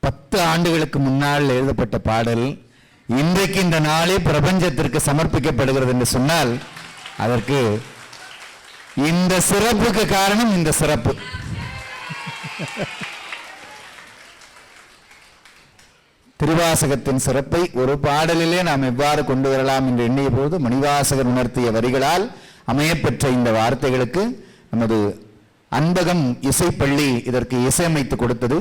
10 ஆண்டுகளுக்கு முன்னால் எழுதப்பட்ட பாடல் இன்றைக்கு இந்த நாளே பிரபஞ்சத்திற்கு சமர்ப்பிக்கப்படுகிறது என்று சொன்னால் அதற்கு இந்த சிறப்புக்கு காரணம் இந்த சிறப்பு. திருவாசகத்தின் சிறப்பை ஒரு பாடலிலே நாம் எவ்வாறு கொண்டு வரலாம் என்று எண்ணிய போது மணிவாசகர் உணர்த்திய வரிகளால் அமையப்பெற்ற இந்த வார்த்தைகளுக்கு நமது அன்பகம் இசைப்பள்ளி இதற்கு இசையமைத்து கொடுத்தது.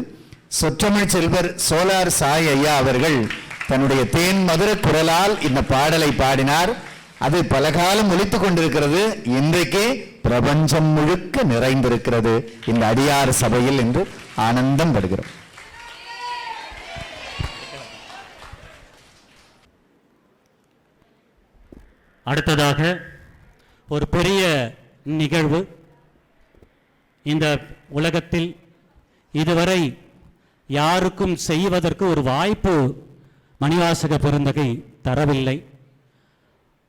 சொற்றமிழ் செல்வர் சோலார் சாய் ஐயா அவர்கள் தன்னுடைய தேன் மதுர குரலால் இந்த பாடலை பாடினார். அது பல காலம் ஒலித்துக் கொண்டிருக்கிறது. இன்றைக்கே பிரபஞ்சம் முழுக்க நிறைந்திருக்கிறது இந்த அடியார் சபையில் என்று ஆனந்தம் படுகிறோம். அடுத்ததாக ஒரு பெரிய நிகழ்வு. இந்த உலகத்தில் இதுவரை யாருக்கும் செய்வதற்கு ஒரு வாய்ப்பு மணிவாசக பெருந்தகை தரவில்லை.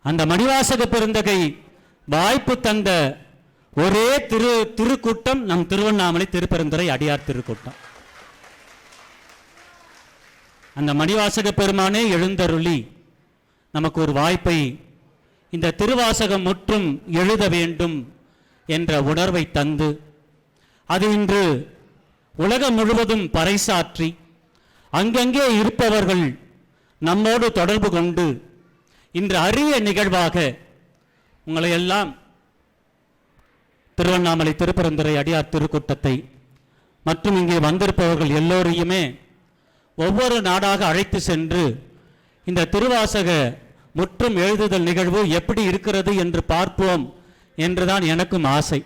அந்த மணிவாசக பெருந்தகை வாய்ப்பு தந்த ஒரே திருக்கூட்டம் நம் திருவண்ணாமலை திருப்பெருந்துறை அடியார் திருக்கூட்டம். அந்த மணிவாசக பெருமானே எழுந்தருளி நமக்கு ஒரு வாய்ப்பை இந்த திருவாசகம் முற்றும் எழுத வேண்டும் என்ற உணர்வை தந்து அது இன்று உலகம் முழுவதும் பறைசாற்றி அங்கங்கே இருப்பவர்கள் நம்மோடு தொடர்பு கொண்டு இன்று அரிய நிகழ்வாக உங்களை எல்லாம் திருவண்ணாமலை திருப்பெருந்துறை அடியார் திருக்கூட்டத்தை மற்றும் இங்கே வந்திருப்பவர்கள் எல்லோரையுமே ஒவ்வொரு நாடாக அழைத்து சென்று இந்த திருவாசக முற்றும் எழுதுதல் நிகழ்வு எப்படி இருக்கிறது என்று பார்ப்போம் என்றுதான் எனக்கும் ஆசை.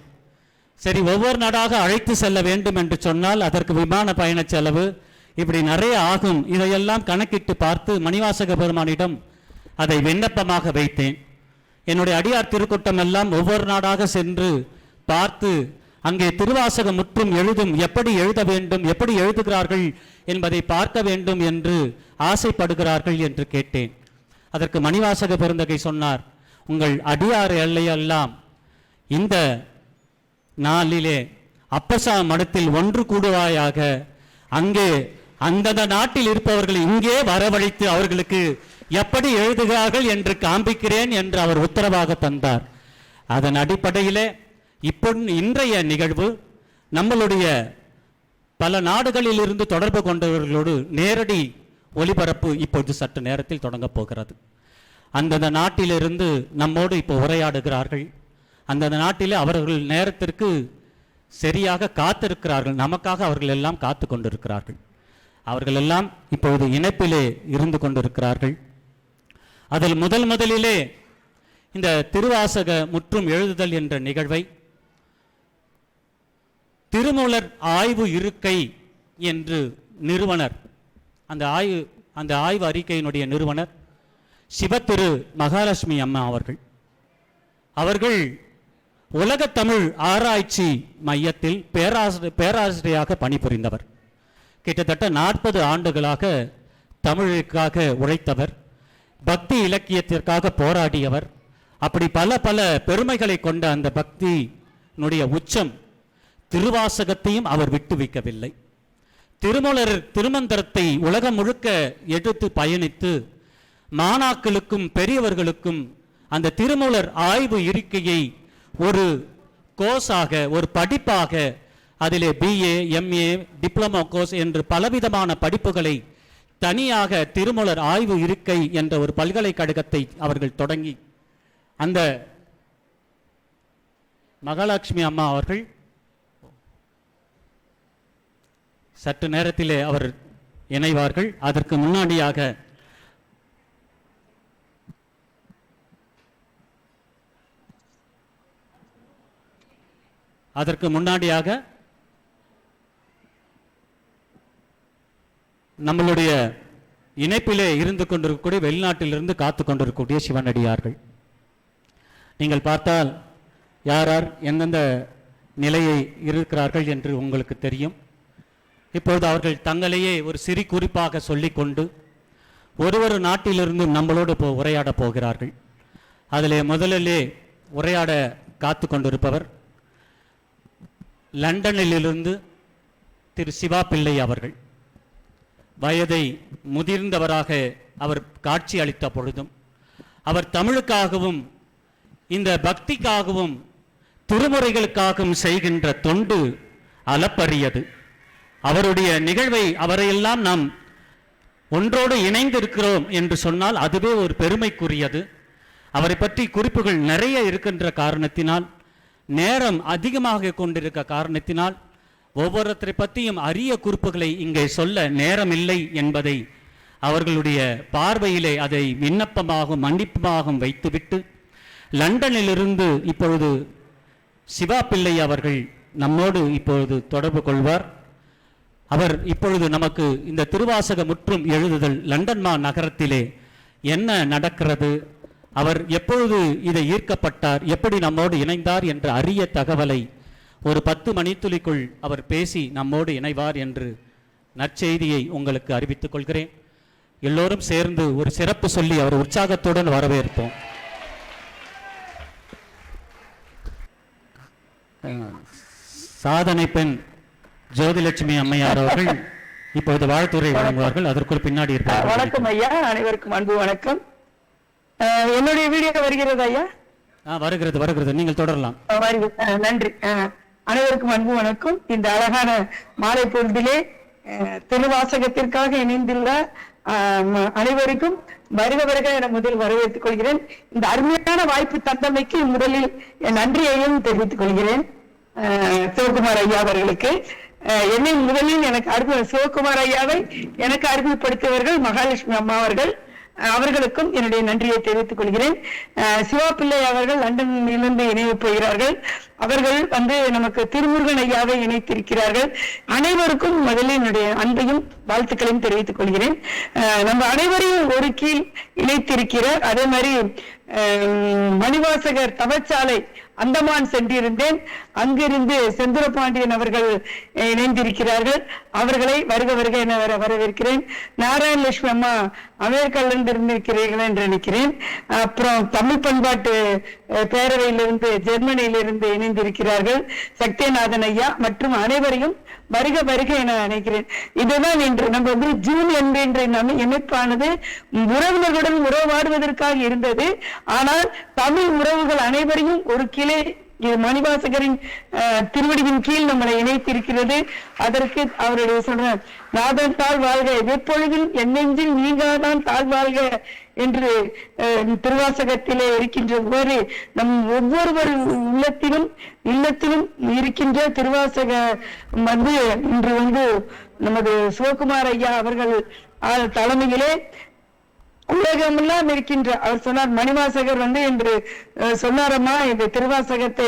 சரி, ஒவ்வொரு நாடாக அழைத்து செல்ல வேண்டும் என்று சொன்னால் அதற்கு விமான பயண செலவு இப்படி நிறைய ஆகும். இதையெல்லாம் கணக்கிட்டு பார்த்து மணிவாசக பெருமானிடம் அதை விண்ணப்பமாக வைத்தேன். என்னுடைய அடியார் திருக்கூட்டம் எல்லாம் ஒவ்வொரு நாடாக சென்று பார்த்து அங்கே திருவாசகம் முற்றும் எழுதும் எப்படி எழுத வேண்டும், எப்படி எழுதுகிறார்கள் என்பதை பார்க்க வேண்டும் என்று ஆசைப்படுகிறார்கள் என்று கேட்டேன். அதற்கு மணிவாசக பெருந்தகை சொன்னார், உங்கள் அடியார் எல்லையெல்லாம் இந்த நாளிலே அப்பசா மடத்தில் ஒன்று கூடுவாயாக, அங்கே அந்தந்த நாட்டில் இருப்பவர்களை இங்கே வரவழைத்து அவர்களுக்கு எப்படி எழுதுகிறார்கள் என்று காண்பிக்கிறேன் என்று அவர் உத்தரவாக தந்தார். அதன் அடிப்படையிலே இன்றைய நிகழ்வு நம்மளுடைய பல நாடுகளில் இருந்து தொடர்பு கொண்டவர்களோடு நேரடி ஒளிபரப்பு இப்பொழுது சற்று நேரத்தில் தொடங்கப் போகிறது. அந்தந்த நாட்டிலிருந்து நம்மோடு இப்போ உரையாடுகிறார்கள். அந்தந்த நாட்டிலே அவர்கள் நேரத்திற்கு சரியாக காத்திருக்கிறார்கள். நமக்காக அவர்கள் எல்லாம் காத்து கொண்டிருக்கிறார்கள். அவர்கள் எல்லாம் இப்பொழுது இணைப்பிலே இருந்து கொண்டிருக்கிறார்கள். அதில் முதலிலே இந்த திருவாசக முற்றும் எழுதுதல் என்ற நிகழ்வை திருமூலர் ஆய்வு இருக்கை என்று நிறுவனர், அந்த ஆய்வு அறிக்கையினுடைய நிறுவனர் சிவத்திரு மகாலட்சுமி அம்மா அவர்கள் உலகத் தமிழ் ஆராய்ச்சி மையத்தில் பேராசிரியராக பணிபுரிந்தவர். கிட்டத்தட்ட 40 ஆண்டுகளாக தமிழுக்காக உழைத்தவர், பக்தி இலக்கியத்திற்காக போராடியவர். அப்படி பல பெருமைகளை கொண்ட அந்த பக்தியினுடைய உச்சம் திருவாசகத்தையும் அவர் விட்டு வைக்கவில்லை. திருமூலர் திருமந்திரத்தை உலகம் முழுக்க எடுத்து பயணித்து மாணாக்களுக்கும் பெரியவர்களுக்கும் அந்த திருமூலர் ஆய்வு இருக்கையை ஒரு கோர்ஸாக, ஒரு படிப்பாக, அதிலே BA, MA, டிப்ளமோ கோர்ஸ் என்று பலவிதமான படிப்புகளை தனியாக திருமூலர் ஆய்வு இருக்கை என்ற ஒரு பல்கலைக்கழகத்தை அவர்கள் தொடங்கி அந்த மகாலட்சுமி அம்மா அவர்கள் சற்று நேரத்திலே அவர் இணைவார்கள். அதற்கு முன்னாடியாக நம்மளுடைய இணைப்பிலே இருந்து கொண்டிருக்கக்கூடிய வெளிநாட்டிலிருந்து காத்து கொண்டிருக்கக்கூடிய சிவனடியார்கள் நீங்கள் பார்த்தால் யார் எந்தெந்த நிலையை இருக்கிறார்கள் என்று உங்களுக்கு தெரியும். இப்பொழுது அவர்கள் தங்களையே ஒரு சிறு குறிப்பாக சொல்லிக்கொண்டு ஒரு நாட்டிலிருந்து நம்மளோடு உரையாட போகிறார்கள். அதிலே முதலிலே உரையாட காத்து கொண்டிருப்பவர் லண்டனிலிருந்து திரு சிவா பிள்ளை அவர்கள். வயதை முதிர்ந்தவராக அவர் காட்சி அளித்த பொழுதும் அவர் தமிழுக்காகவும் இந்த பக்திக்காகவும் திருமுறைகளுக்காகவும் செய்கின்ற தொண்டு அளப்பரியது. அவருடைய நிகழ்வை அவரையெல்லாம் நாம் ஒன்றோடு இணைந்திருக்கிறோம் என்று சொன்னால் அதுவே ஒரு பெருமைக்குரியது. அவரை பற்றி குறிப்புகள் நிறைய இருக்கின்ற காரணத்தினால், நேரம் அதிகமாக கொண்டிருக்க காரணத்தினால் ஒவ்வொருத்தரை பற்றியும் அரிய குறிப்புகளை இங்கே சொல்ல நேரம் இல்லை என்பதை அவர்களுடைய பார்வையிலே அதை விண்ணப்பமாகவும் மன்னிப்புமாகவும் வைத்துவிட்டு லண்டனிலிருந்து இப்பொழுது சிவா பிள்ளை அவர்கள் நம்மோடு இப்பொழுது தொடர்பு கொள்வார். அவர் இப்பொழுது நமக்கு இந்த திருவாசக முற்றும் எழுதுதல் லண்டன் நகரத்திலே என்ன நடக்கிறது, அவர் எப்பொழுது இதை ஈர்க்கப்பட்டார், எப்படி நம்மோடு இணைந்தார் என்ற அரிய தகவலை ஒரு 10 மணித்துளிக்குள் அவர் பேசி நம்மோடு இணைவார் என்று நற்செய்தியை உங்களுக்கு அறிவித்துக் கொள்கிறேன். எல்லோரும் சேர்ந்து ஒரு சிறப்பு சொல்லி அவர் உற்சாகத்துடன் வரவேற்போம். சாதனை பெண் ஜோதிலட்சுமி அம்மையார் அவர்கள் இப்பொழுது வாழ்த்துரை வழங்குவார்கள். அதற்குள் பின்னாடி இருப்பார். வணக்கம் ஐயா, அனைவருக்கும் அன்பு வணக்கம். என்னுடைய வீடியோ வருகிறது ஐயா? வருகிறது. நீங்கள் தொடரலாம். நன்றி. அனைவருக்கும் அன்பு வணக்கம். இந்த அழகான மாலை பொழுதிலே திருவாசகத்திற்காக இணைந்துள்ள அனைவருக்கும் வருக என முதலில் வரவேற்றுக் கொள்கிறேன். இந்த அருமையான வாய்ப்பு தந்தமைக்கு முதலில் என் நன்றியையும் தெரிவித்துக் கொள்கிறேன் சிவகுமார் ஐயா அவர்களுக்கு. என்னை முதலில் எனக்கு சிவகுமார் ஐயாவை எனக்கு அறிமுகப்படுத்தியவர்கள் மகாலட்சுமி அம்மா அவர்களுக்கும் என்னுடைய நன்றியை தெரிவித்துக் கொள்கிறேன். சிவா பிள்ளை அவர்கள் லண்டனிலிருந்து இணைய போகிறார்கள். அவர்கள் நமக்கு திருமுருகன் ஐயாவை இணைத்திருக்கிறார்கள். அனைவருக்கும் முதலில் என்னுடைய அன்பையும் வாழ்த்துக்களையும் தெரிவித்துக் கொள்கிறேன். நம்ம அனைவரையும் ஒரு கீழ் இணைத்திருக்கிறார். அதே மாதிரி மணிவாசகர் தவச்சாலை அந்தமான் சென்றிருந்தேன். அங்கிருந்து செந்துரபாண்டியன் அவர்கள் இணைந்திருக்கிறார்கள். அவர்களை வருக வருக என வரவேற்கிறேன். நாராயணலட்சுமி அம்மா அமெரிக்காவிலிருந்து இருந்திருக்கிறீர்கள் என்று நினைக்கிறேன். அப்புறம் தமிழ் பண்பாட்டு பேரவையிலிருந்து ஜெர்மனியிலிருந்து இணைந்திருக்கிறார்கள் சத்யநாதன் ஐயா மற்றும் அனைவரையும் வருக வருக என நினைக்கிறேன். இதுதான் இன்று நம்ம ஜூன் என்கின்ற இணைப்பானது உறவினர்களுடன் உறவாடுவதற்காக இருந்தது. ஆனால் தமிழ் உறவுகள் அனைவரையும் ஒரு கிளை மணிவாசகரின் திருவடியின் கீழ் நம்மளை இணைத்திருக்கிறது. அதற்கு அவருடைய சொல்ற நாதன் தாழ் வாழ்க, எப்பொழுதும் என்னெஞ்சில் நீங்காதான் தாழ் வாழ்க என்று திருவாசகத்திலே இருக்கின்ற போது நம் ஒவ்வொருவர் இல்லத்திலும் இருக்கின்ற திருவாசக இன்று நமது சிவகுமார் ஐயா அவர்கள் தலைமையிலே உலகமெல்லாம் இருக்கின்ற அவர் சொன்னார் மணிவாசகர் என்று சொன்னாரம்மா இந்த திருவாசகத்தை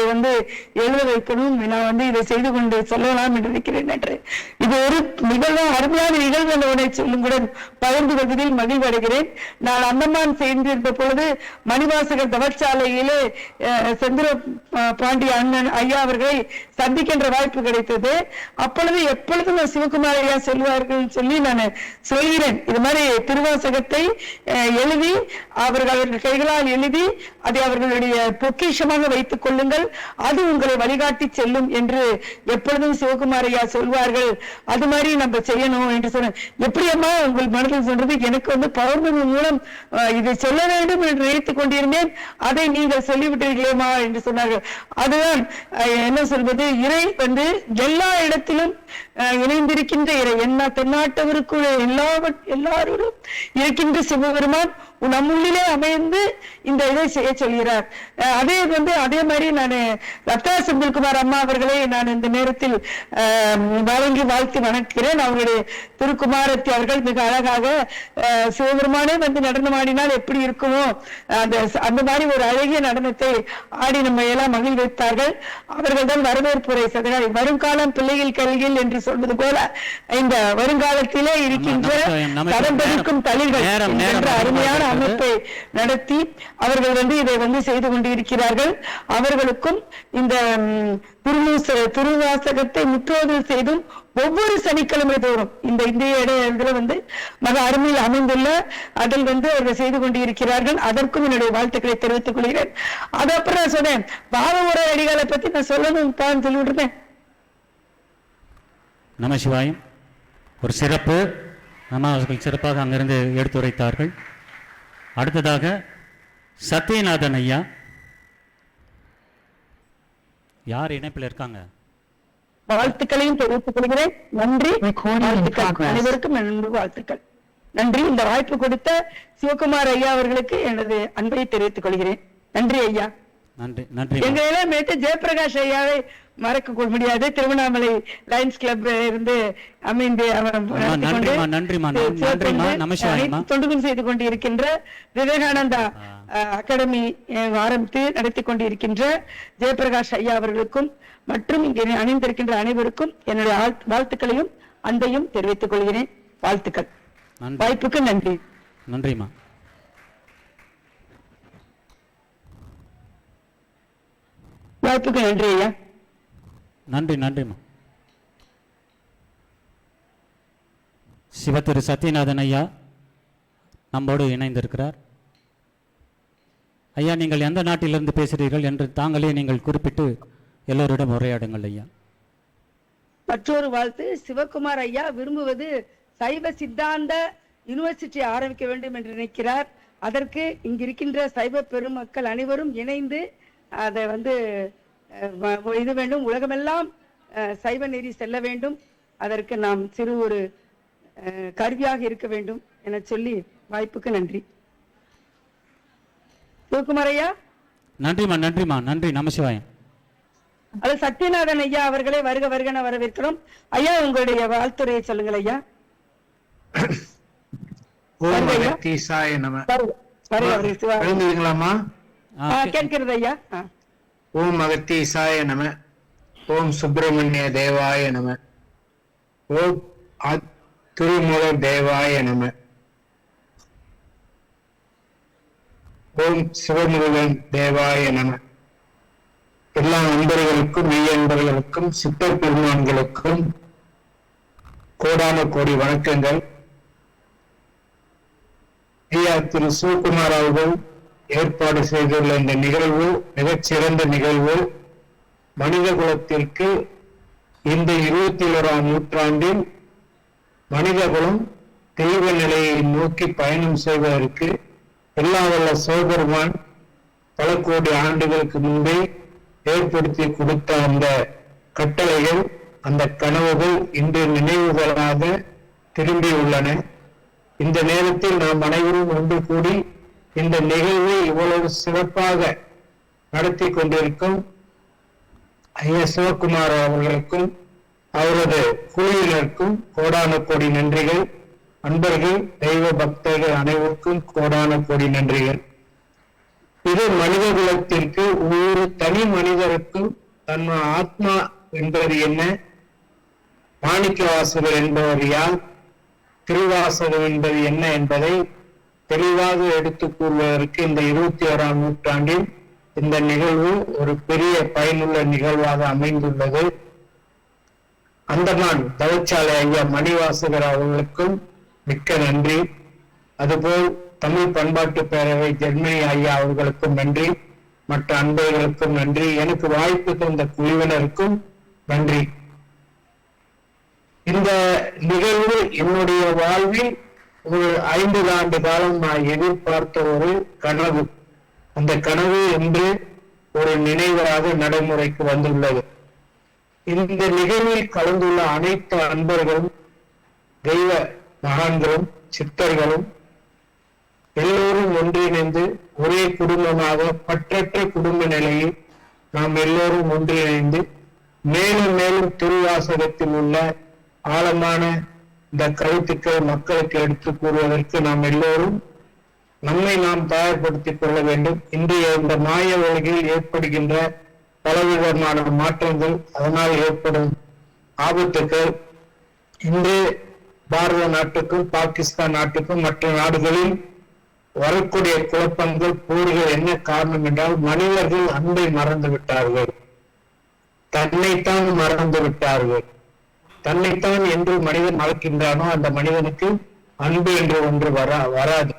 எழுத வைக்கணும், நான் இதை செய்து கொண்டு சொல்லலாம் என்று இருக்கிறேன் என்று. இது ஒரு நிகழ்வு, அருமையான நிகழ்வு உடனே சொல்லும் கூட பகிர்ந்து கொள்வதில் மகிழ்வடைகிறேன். நான் அந்தமான் சேர்ந்திருந்த பொழுது மணிவாசகர் தவச்சாலையிலே செந்திர பாண்டிய அண்ணன் ஐயா அவர்களை சந்திக்கின்ற வாய்ப்பு கிடைத்தது. அப்பொழுது எப்பொழுதும் சிவகுமார் ஐயா செல்வார்கள் சொல்லி நான் சொல்கிறேன். இது மாதிரி திருவாசகத்தை எழுதி அவர்கள் கைகளால் எழுதி அதை அவர்களுடைய பொக்கிஷமாக வைத்துக் கொள்ளுங்கள், அது உங்களை வழிகாட்டி செல்லும் என்று எப்பொழுதும் சிவகுமார் ஐயா சொல்வார்கள். அது மாதிரி நம்ம செய்யணும் என்று சொன்ன. எப்படியம்மா உங்கள் மனதில் சொல்றது? எனக்கு பௌர்ணமி மூலம் இதை சொல்ல வேண்டும் என்று நினைத்துக் கொண்டிருந்தேன், அதை நீங்கள் சொல்லிவிட்டீர்களேமா என்று சொன்னார்கள். அதுதான் என்ன சொல்வது, இறை எல்லா இடத்திலும் இணைந்திருக்கின்ற இறை, என்ன தென்னாட்டவருக்குள் எல்லாரோடும் இருக்கின்ற சிவபெருமான் நம்முள்ளிலே அமைந்து இந்த இதை செய்ய சொல்கிறார். அதே மாதிரி நான் லதா செந்தில்குமார் அம்மா அவர்களை நான் இந்த நேரத்தில் வழங்கி வாழ்த்து வணங்குகிறேன். அவருடைய திருக்குமாரத்தி அவர்கள் மிக அழகாக சிவபெருமானே நடனம் ஆடினால் எப்படி இருக்குமோ அந்த மாதிரி ஒரு அழகிய நடனத்தை ஆடி நம்ம எல்லாம் மகிழ்வித்தார்கள். அவர்கள் தான் வரவேற்புரை சதகாரி. வருங்காலம் பிள்ளைகள் கல்கில் என்று சொல்வது போல இந்த வருங்காலத்திலே இருக்கின்ற தடம் பதிக்கும் தளிர்கள் என்ற அருமையான அமைப்பை நடத்தி அவர்கள் இதை செய்து கொண்டிருக்கிறார்கள். அவர்களுக்கும் இந்த திருவாசகத்தை முற்றோதல் செய்தும் ஒவ்வொரு சனிக்கிழமை தோறும் இந்த இந்திய மக அருமையில் அமைந்துள்ள அதில் அவர்கள் செய்து கொண்டிருக்கிறார்கள். அதற்கும் என்னுடைய வாழ்த்துக்களை தெரிவித்துக் கொள்கிறேன். அது அப்புறம் நான் சொன்னேன் பாவமுறை அடிகளை பத்தி நான் சொல்லணும் தான் சொல்லிவிட்டேன். நம சிவாயம். ஒரு சிறப்பு அவர்கள் சிறப்பாக அங்கிருந்து எடுத்துரைத்தார்கள். அடுத்ததாக சத்யநாதன் ஐயா யார் இணைப்பில் இருக்காங்க? வாழ்த்துக்களையும் தெரிவித்துக் கொள்கிறேன். நன்றி. அனைவருக்கும் வாழ்த்துக்கள். நன்றி. இந்த வாய்ப்பு கொடுத்த சிவகுமார் ஐயா அவர்களுக்கு எனது அன்பை தெரிவித்துக் கொள்கிறேன். நன்றி ஐயா. நன்றி. நன்றி. எங்க இளமேட்டு ஜெயபிரகாஷ் ஐயாவை மறக்க முடியாது. திருவண்ணாமலை லயன்ஸ் கிளப் இருந்து அமைந்து தொண்டுகள் செய்து கொண்டிருக்கின்ற விவேகானந்தா அகாடமி ஆரம்பித்து நடத்தி கொண்டிருக்கின்ற ஜெயபிரகாஷ் ஐயா அவர்களுக்கும் மற்றும் இங்கே அணிந்திருக்கின்ற அனைவருக்கும் என்னுடைய வாழ்த்துக்களையும் அன்பையும் தெரிவித்துக் கொள்கிறேன். வாழ்த்துக்கள். வாய்ப்புக்கு நன்றி. நன்றிமா. வாய்ப்புக்கு நன்றி ஐயா. நன்றி. நன்றிமா. சிவத்திரு சத்யநாதன் ஐயா நம்மோடு இணைந்திருக்கிறார். ஐயா, நீங்கள் எந்த நாட்டிலிருந்து பேசுகிறீர்கள் என்று தாங்களே நீங்கள் குறிப்பிட்டு எல்லோரிடம் உரையாடுங்கள் ஐயா. மற்றொரு வாழ்த்து. சிவகுமார் ஐயா விரும்புவது சைவ சித்தாந்த யூனிவர்சிட்டி ஆரம்பிக்க வேண்டும் என்று நினைக்கிறார். அதற்கு இங்கிருக்கின்ற சைவ பெருமக்கள் அனைவரும் இணைந்து அதை இது வேண்டும், உலகமெல்லாம் சைவ நெறி செல்ல வேண்டும், அதற்கு நாம் சிறு ஒரு கருவியாக இருக்க வேண்டும் என சொல்லி வாய்ப்புக்கு நன்றி. சிவகுமார் ஐயா. நன்றிமா. நன்றிமா. நன்றி. நமசிவாயம். அது சத்யநாதன் ஐயா அவர்களை வருக வருகன வரவேற்கிறோம். ஐயா உங்களுடைய வாழ்த்துறையை சொல்லுங்கள் ஐயா. ஓம் அகத்தீசாய நம. எழுந்துங்களாமா? கேட்கிறது ஐயா. ஓம் அகத்தீசாய நம. ஓம் சுப்பிரமணிய தேவாய நம. ஓம் திருமூலர் தேவாய நம. ஓம் சிவமுருகன் தேவாய நம. எல்லா நண்பர்களுக்கும் மெய்யன்பர்களுக்கும் சித்தர் பெருமான்களுக்கும் கோடான கோடி வணக்கங்கள். ஐயா திரு சிவகுமார் அவர்கள் ஏற்பாடு செய்துள்ள இந்த நிகழ்வு மிகச்சிறந்த நிகழ்வு. மனித குலத்திற்கு இந்த 21ஆம் நூற்றாண்டில் மனிதகுலம் தெய்வ நிலையை நோக்கி பயணம் செய்வதற்கு எல்லா வல்ல சிவபெருமான் பல கோடி ஆண்டுகளுக்கு முன்பே ஏற்படுத்தி கொடுத்த அந்த கட்டளைகள், அந்த கனவுகள் இன்று நினைவுகளாக திரும்பியுள்ளன. இந்த நேரத்தில் நாம் அனைவரும் ஒன்று கூடி இந்த நிகழ்வை இவ்வளவு சிறப்பாக நடத்தி கொண்டிருக்கும் ஐயா சிவகுமார் அவர்களுக்கும் அவரது குழுவினருக்கும் கோடான கோடி நன்றிகள். அன்பர்கள், தெய்வ பக்தர்கள் அனைவருக்கும் கோடான கோடி நன்றிகள். இது மனித குலத்திற்கு ஒவ்வொரு தனி மனிதருக்கும் தன் ஆத்மா என்பது என்ன, மாணிக்கவாசகர் என்பவர் யார், திருவாசகம் என்பது என்ன என்பதை தெளிவாக எடுத்து கூறுவதற்கு இந்த 21ஆம் நூற்றாண்டில் இந்த நிகழ்வு ஒரு பெரிய பயனுள்ள நிகழ்வாக அமைந்துள்ளது. அந்தமான் தவச்சாலை ஐயா மணிவாசகர் அவர்களுக்கும் மிக்க நன்றி. அதுபோல் தமிழ் பண்பாட்டு பேரவை ஜெர்மனி ஐயா அவர்களுக்கும் நன்றி. மற்ற அன்பர்களுக்கும் நன்றி. எனக்கு வாய்ப்பு தந்த குழுவினருக்கும் நன்றி. இந்த நிகழ்வு என்னுடைய வாழ்வில் ஒரு 50 ஆண்டு காலம் நான் எதிர்பார்த்த ஒரு கனவு. அந்த கனவு இன்று ஒரு நினைவாக நடைமுறைக்கு வந்துள்ளது. இந்த நிகழ்வில் கலந்துள்ள அனைத்து அன்பர்களும், தெய்வ மகான்களும், சித்தர்களும் எல்லோரும் ஒன்றிணைந்து ஒரே குடும்பமாக பற்றற்ற குடும்ப நிலையில் நாம் எல்லோரும் ஒன்றிணைந்து மேலும் மேலும் திருவாசகத்தில் உள்ள ஆழமான இந்த கருத்துக்கள் மக்களுக்கு எடுத்து கூறுவதற்கு நாம் எல்லோரும் நம்மை நாம் தயார்படுத்திக் கொள்ள வேண்டும். இன்றைய இந்த மாய உலகில் ஏற்படுகின்ற பலவிதமான மாற்றங்கள், அதனால் ஏற்படும் ஆபத்துக்கள், இன்று பாரத நாட்டுக்கும் பாகிஸ்தான் நாட்டுக்கும் மற்ற நாடுகளில் வரக்கூடிய குழப்பங்கள், போர்கள் என்ன காரணம் என்றால் மனிதர்கள் அன்பை மறந்து விட்டார்கள், தன்னைத்தான் மறந்து விட்டார்கள். தன்னைத்தான் என்று மனிதன் மறக்கின்றானோ அந்த மனிதனுக்கு அன்பு என்று ஒன்று வராது.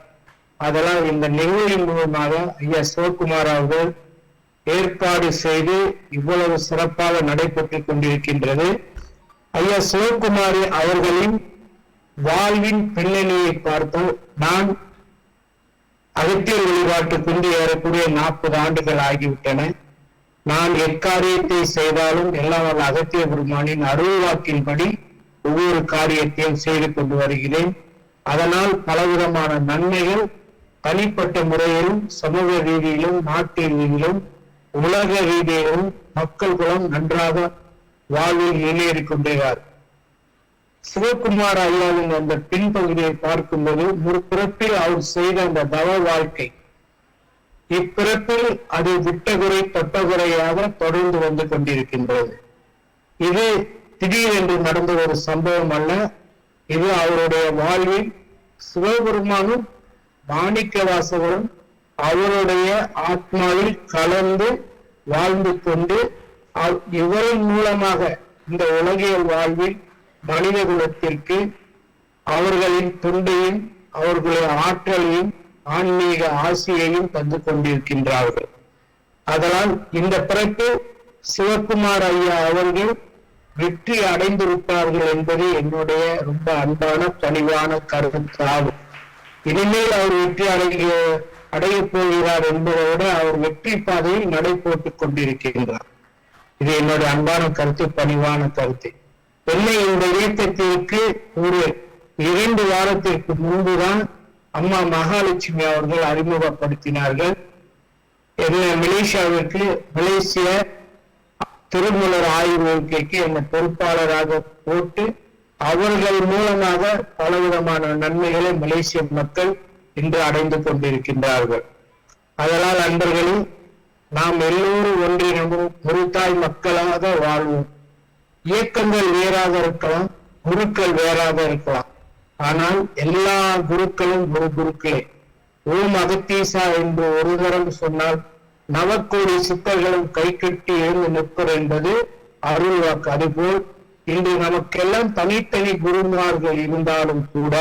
அதனால் இந்த நிகழ்வின் மூலமாக ஐயா சிவகுமார் அவர்கள் ஏற்பாடு செய்து இவ்வளவு சிறப்பாக நடைபெற்று கொண்டிருக்கின்றது. ஐயா சிவகுமார் அவர்களின் வாழ்வின் பின்னணியை பார்த்தால், நான் அகத்தியர் வழிபாட்டு கொண்டு ஏறக்கூடிய 40 ஆண்டுகள் ஆகிவிட்டன. நான் எக்காரியத்தை செய்தாலும் எல்லாம் அகத்திய பெருமானின் அருள் வாக்கின்படி ஒவ்வொரு காரியத்தையும் செய்து கொண்டு வருகிறேன். அதனால் பலவிதமான நன்மைகள் தனிப்பட்ட முறையிலும், சமூக ரீதியிலும், நாட்டு ரீதியிலும், உலக ரீதியிலும் மக்கள் குலம் நன்றாக வாழ்வில் முன்னேறி கொண்டிருக்கிறார். சிவகுமார் ஐயாவின் அந்த பின்பகுதியை பார்க்கும்போது முற்பிறப்பில் அவர் செய்த அந்த தவ வாழ்க்கை இப்பிறப்பில் அது விட்டகுறை தொட்டகுறையாக தொடர்ந்து வந்து கொண்டிருக்கின்றது. இது திடீரென்று நடந்த ஒரு சம்பவம் அல்ல. இது அவருடைய வாழ்வில் சிவபெருமானும் மாணிக்கவாசகரும் அவருடைய ஆத்மாவில் கலந்து வாழ்ந்து கொண்டு இவரின் மூலமாக இந்த உலகியல் வாழ்வில் மனித குலத்திற்கு அவர்களின் தொண்டையும் அவர்களுடைய ஆற்றலையும் ஆன்மீக ஆசையையும் தந்து கொண்டிருக்கின்றார்கள். அதனால் இந்த பிறப்பு சிவகுமார் ஐயா அவர்கள் வெற்றி அடைந்திருப்பார்கள் என்பது என்னுடைய ரொம்ப அன்பான பணிவான கருத்தாகும். இனிமேல் அவர் வெற்றி அடைய போகிறார் என்பதை விட அவர் வெற்றி பாதையில் நடை போட்டுக் கொண்டிருக்கின்றார். இது என்னுடைய அன்பான கருத்து, பணிவான கருத்து. என்னை இந்த இயக்கத்திற்கு ஒரு 2 வாரத்திற்கு முன்புதான் அம்மா மகாலட்சுமி அவர்கள் அறிமுகப்படுத்தினார்கள். என்ன மலேசிய திருமலர் ஆய்வுக்கைக்கு என்னை பொறுப்பாளராக போட்டு அவர்கள் மூலமாக பலவிதமான நன்மைகளை மலேசிய மக்கள் இன்று அடைந்து கொண்டிருக்கின்றார்கள். அதனால் அன்பர்களே, நாம் எல்லோரும் ஒன்றினமும் ஒரு தாய் மக்களாக வாழ்வோம். இயக்கங்கள் வேறாக இருக்கலாம், குருக்கள் வேறாக இருக்கலாம், ஆனால் எல்லா குருக்களும் ஒரு குருக்களே. ஓம் அகத்தீசா என்று ஒரு தரம் சொன்னால் நவக்கோடி சித்தர்களும் கை கட்டி எழுந்து நிற்பர் என்பது அருள் வாக்கு. அதுபோல் இன்று நமக்கெல்லாம் தனித்தனி குருமார்கள் இருந்தாலும் கூட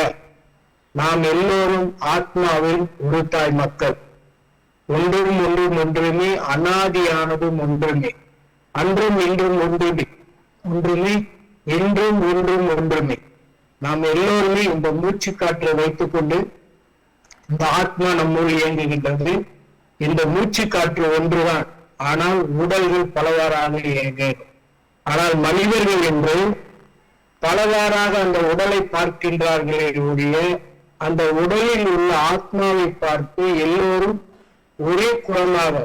நாம் எல்லோரும் ஆத்மாவில் ஒரு தாய் மக்கள். ஒன்றும் ஒன்றும் ஒன்றுமே, அனாதியானதும் ஒன்றுமே, அன்றும் இன்றும் ஒன்றுமே, ஒன்றுமே என்றும் ஒன்றும் ஒன்றுமே. நாம் எல்லோருமே இந்த மூச்சு காற்றை வைத்துக் கொண்டு இந்த ஆத்மா நம்முள் இயங்குகின்றது. இந்த மூச்சு காற்று ஒன்றுதான், ஆனால் உடல்கள் பலவாறாக இயங்கும். ஆனால் மனிதர்கள் என்று பலவாறாக அந்த உடலை பார்க்கின்றார்களே ஒழிய அந்த உடலில் உள்ள ஆத்மாவை பார்த்து எல்லோரும் ஒரே குலமாக,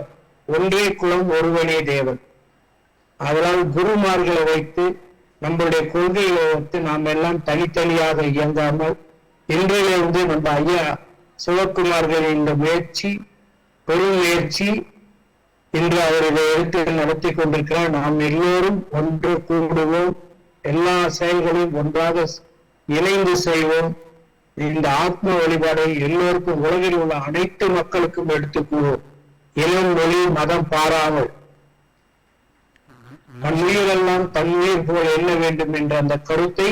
ஒன்றே குலம் ஒருவனே தேவன். அதனால் குருமார்களை வைத்து நம்முடைய கொள்கைகளை வைத்து நாம் எல்லாம் தனித்தனியாக இயங்காமல் இன்றையிலிருந்து நம்ம ஐயா சிவகுமார்களின் இந்த முயற்சி, பெரும் முயற்சி இன்று அவர் இதை எடுத்து நடத்தி கொண்டிருக்கிறார். நாம் எல்லோரும் ஒன்று கூடுவோம், எல்லா செயல்களையும் ஒன்றாக இணைந்து செய்வோம். இந்த ஆத்ம வழிபாடை எல்லோருக்கும், உலகில் உள்ள அனைத்து மக்களுக்கும் எடுத்துக் கூறுவோம். இளம் மொழி மதம் பாராமல் தன் உயிரெல்லாம் தன் உயிர் போல எண்ண வேண்டும் என்ற அந்த கருத்தை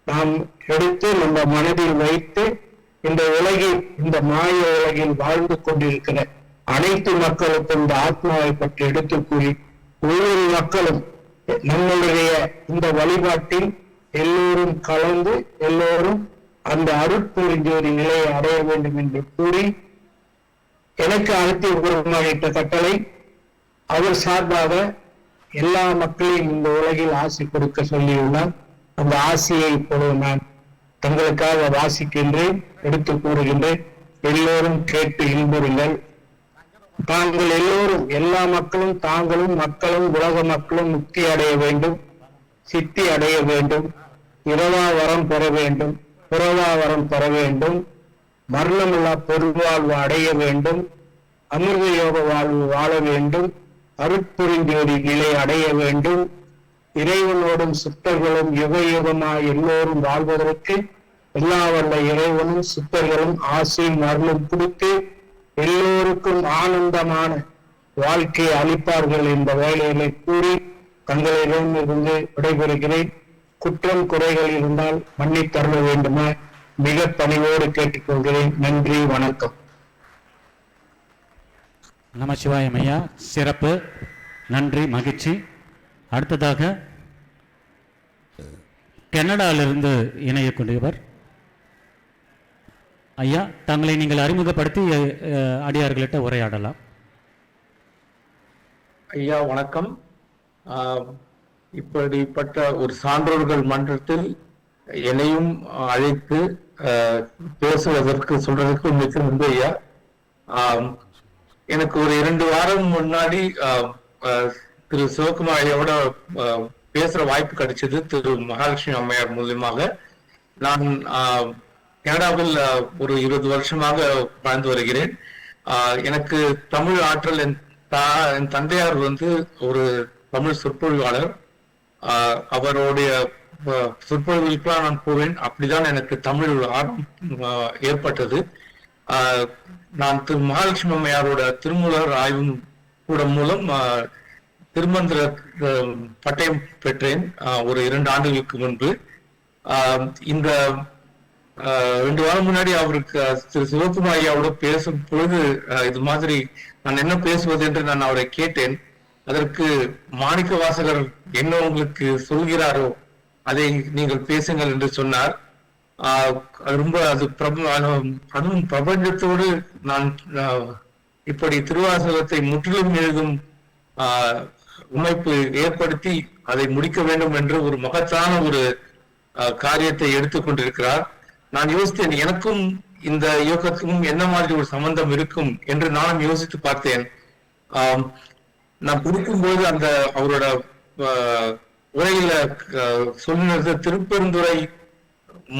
நாம் எடுத்து நம்ம மனதில் வைத்து இந்த உலகில், இந்த மாய உலகில் வாழ்ந்து கொண்டிருக்கிற அனைத்து மக்களுக்கும் இந்த ஆத்மாவை பற்றி எடுத்து கூறி ஒவ்வொரு மக்களும் நம்மளுடைய இந்த வழிபாட்டில் எல்லோரும் கலந்து எல்லோரும் அந்த அருட்பெருஞ்சோதி நிலையை அடைய வேண்டும் என்று கூறி, எனக்கு அகத்திய குருமாயிட்ட கட்டளை அவர் சார்பாக எல்லா மக்களையும் இந்த உலகில் ஆசி கொடுக்க சொல்லியுள்ளார். அந்த ஆசியை இப்பொழுது நான் தங்களுக்காக வாசிக்கின்றேன், எடுத்து கூறுகின்றேன். எல்லோரும் கேட்டு இன்புறுங்கள். தாங்கள் எல்லோரும், எல்லா மக்களும், தாங்களும் மக்களும் உலக மக்களும் முக்தி அடைய வேண்டும், சித்தி அடைய வேண்டும், இரவா வரம் பெற வேண்டும், புறவா வரம் பெற வேண்டும், மரணமில்லா பொருள்வாழ்வு அடைய வேண்டும், அமிர்த யோக வாழ்வு வாழ வேண்டும், அருட்புரிஞ்சோதி நிலை அடைய வேண்டும், இறைவனோடும் சித்தர்களும் யுக யுகமாய் எல்லோரும் வாழ்வதற்கு எல்லா வல்ல இறைவனும் சித்தர்களும் ஆசையும் அருளும் கொடுத்து எல்லோருக்கும் ஆனந்தமான வாழ்க்கையை அளிப்பார்கள் என்ற வேலைகளை கூறி தங்களிடமிருந்து விடைபெறுகிறேன். குற்றம் குறைகள் இருந்தால் மன்னித்தருள வேண்டுமா மிக பணிவோடு கேட்டுக்கொள்கிறேன். நன்றி, வணக்கம். நமசிவாயம் ஐயா, சிறப்பு, நன்றி, மகிழ்ச்சி. அடுத்ததாக கனடாவிலிருந்து இணையக்கூடியவர் ஐயா, தங்களை நீங்கள் அறிமுகப்படுத்தி அடியார்களிட்ட உரையாடலாம். ஐயா வணக்கம். இப்படிப்பட்ட ஒரு சான்றோர்கள் மன்றத்தில் என்னையும் அழைத்து பேசுவதற்கு சொல்றதற்கு மிக நன்றி ஐயா. எனக்கு ஒரு 2 வாரம் முன்னாடி திரு சிவகுமார் ஐயாவோட பேசுற வாய்ப்பு கிடைச்சது திரு மகாலட்சுமி அம்மையார் மூலியமாக. நான் கனடாவில் ஒரு 20 வருஷமாக வாழ்ந்து வருகிறேன். எனக்கு தமிழ் ஆற்றல், என் தந்தையார் ஒரு தமிழ் சொற்பொழிவாளர். அவருடைய சொற்பொழிவுகளுக்கெல்லாம் நான் போவேன். அப்படிதான் எனக்கு தமிழ் ஆர்வம் ஏற்பட்டது. நான் திரு மகாலட்சுமி அம்மையாரோட திருமூலர் ஆய்வு கூடம் மூலம் திருமந்திர பட்டயம் பெற்றேன் ஒரு 2 ஆண்டுகளுக்கு முன்பு. இந்த 2 வாரம் முன்னாடி அவருக்கு திரு சிவகுமார் ஐயாவோட பேசும் பொழுது இது மாதிரி நான் என்ன பேசுவது என்று நான் அவரை கேட்டேன். அதற்கு மாணிக்க வாசகர் என்ன உங்களுக்கு சொல்கிறாரோ அதை நீங்கள் பேசுங்கள் என்று சொன்னார். ரொம்ப அதுவும் பிரபஞ்சத்தோடு நான் இப்படி திருவாசகத்தை முற்றிலும் எழுதும் அமைப்பு ஏற்படுத்தி அதை முடிக்க வேண்டும் என்று ஒரு மகத்தான ஒரு காரியத்தை எடுத்துக்கொண்டிருக்கிறார். நான் யோசித்தேன், எனக்கும் இந்த இயக்கத்துக்கும் என்ன மாதிரி ஒரு சம்பந்தம் இருக்கும் என்று நானும் யோசித்து பார்த்தேன். நான் கொடுக்கும்போது அந்த அவரோட உரையில சொன்னது திருப்பெருந்துறை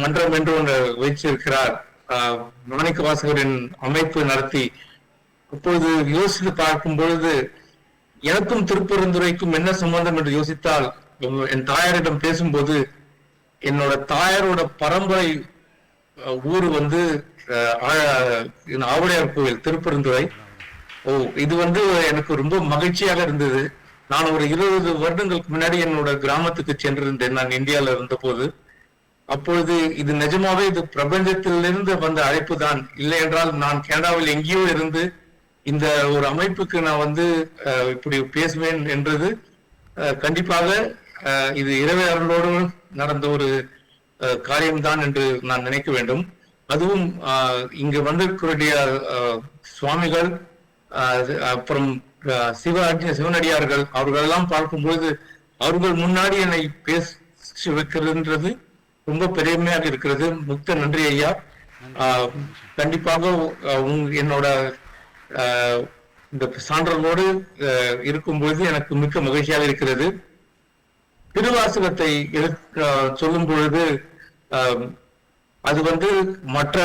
மன்றம் என்று ஒன்று வைச்சிருக்கிறார். மாணிக்க வாசகரின் அமைப்பு நடத்தி. அப்பொழுது யோசித்து பார்க்கும் பொழுது எனக்கும் திருப்பெருந்துறைக்கும் என்ன சம்பந்தம் என்று யோசித்தால், என் தாயாரிடம் பேசும்போது என்னோட தாயாரோட பரம்பரை ஊர் வந்து ஆவுடையார் கோவில் திருப்பெருந்துறை. இது வந்து எனக்கு ரொம்ப மகிழ்ச்சியாக இருந்தது. நான் ஒரு 20 வருடங்களுக்கு முன்னாடி என்னோட கிராமத்துக்கு சென்றிருந்தேன், நான் இந்தியாவில் இருந்த போது. அப்பொழுது இது நிஜமாவே இது பிரபஞ்சத்திலிருந்து வந்த அழைப்பு தான், இல்லை என்றால் நான் கனடாவில் எங்கேயோ இருந்து இந்த ஒரு அமைப்புக்கு நான் வந்து இப்படி பேசுவேன் என்றது கண்டிப்பாக இது இறைவனோடு நடந்த ஒரு காரியம்தான் என்று நான் நினைக்க வேண்டும். அதுவும் இங்கு வந்திருக்கிற சுவாமிகள், அப்புறம் சிவனடியார்கள், அவர்கள் எல்லாம் பார்க்கும்போது அவர்கள் முன்னாடி என்னை பேச வைக்கிறதுன்றது ரொம்ப பெருமையாக இருக்கிறது. மிக்க நன்றி ஐயா. கண்டிப்பாக என்னோட இந்த சான்றலோடு இருக்கும்போது எனக்கு மிக்க மகிழ்ச்சியாக இருக்கிறது. திருவாசகத்தை சொல்லும் பொழுது அது வந்து மற்ற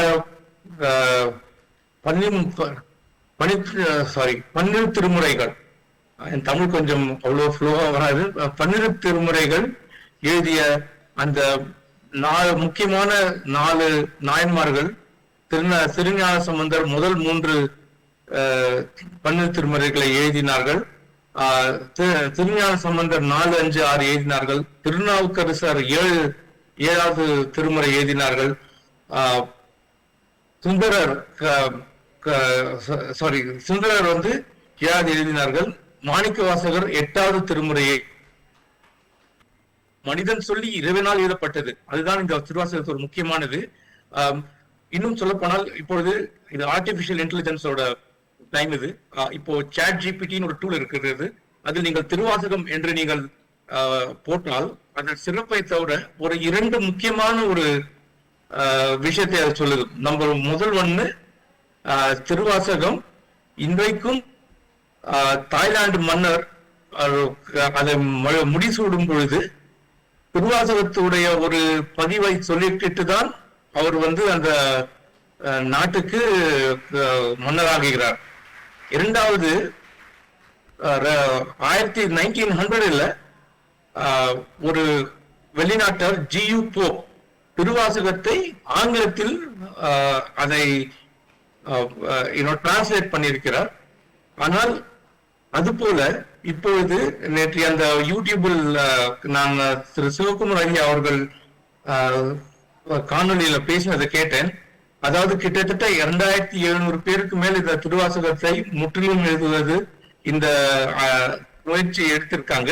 12 திருமுறைகள், என் தமிழ் கொஞ்சம் அவ்வளோ ஃப்ளோவா வராது, 12 திருமுறைகள் எழுதிய அந்த முக்கியமான 4 நாயன்மார்கள், திருஞான சம்பந்தர் முதல் 3 12 திருமுறைகளை எழுதினார்கள். திருஞான சம்பந்தர் 4, 5, 6 எழுதினார்கள். திருநாவுக்கரசர் 7வது திருமுறை எழுதினார்கள். சுந்தரர் வந்து 7வது எழுதினார்கள். மாணிக்க வாசகர் 8வது திருமுறையை மனிதன் சொல்லி இறைவனால் எழுதப்பட்டது. அதுதான் இந்த திருவாசகத்துக்கு ஒரு முக்கியமானது. இன்னும் சொல்ல போனால் இப்பொழுது இது ஆர்டிபிஷியல் இன்டெலிஜென்ஸோட டைம். இது இப்போ சாட் ஜிபிடின்னு ஒரு டூல் இருக்கிறது. அதில் நீங்கள் திருவாசகம் என்று நீங்கள் போட்டால் அதன் சிறப்பை தவிர ஒரு 2 முக்கியமான ஒரு விஷயத்தை அது சொல்லுது. நம்ம முதல் ஒண்ணு, திருவாசகம் இன்றைக்கும் தாய்லாந்து மன்னர் அதை முடிசூடும் பொழுது திருவாசகத்துடைய ஒரு பதிவை சொல்லிட்டு தான் அவர் வந்து அந்த நாட்டுக்கு மன்னராகிறார். இரண்டாவது, 1900 ஒரு வெளிநாட்டர் ஜியு போப் திருவாசகத்தை ஆங்கிலத்தில் அதை டிரான்ஸ்லேட் பண்ணியிருக்கிறார். ஆனால் அதுபோல இப்பொழுது நேற்று அந்த யூடியூபில் நான் திரு சிவகுமார் ஐயா அவர்கள் காணொலியில பேசினதை கேட்டேன். அதாவது கிட்டத்தட்ட 2700 பேருக்கு மேல் இந்த திருவாசகத்தை முற்றிலும் எழுதுவது இந்த முயற்சி எடுத்திருக்காங்க.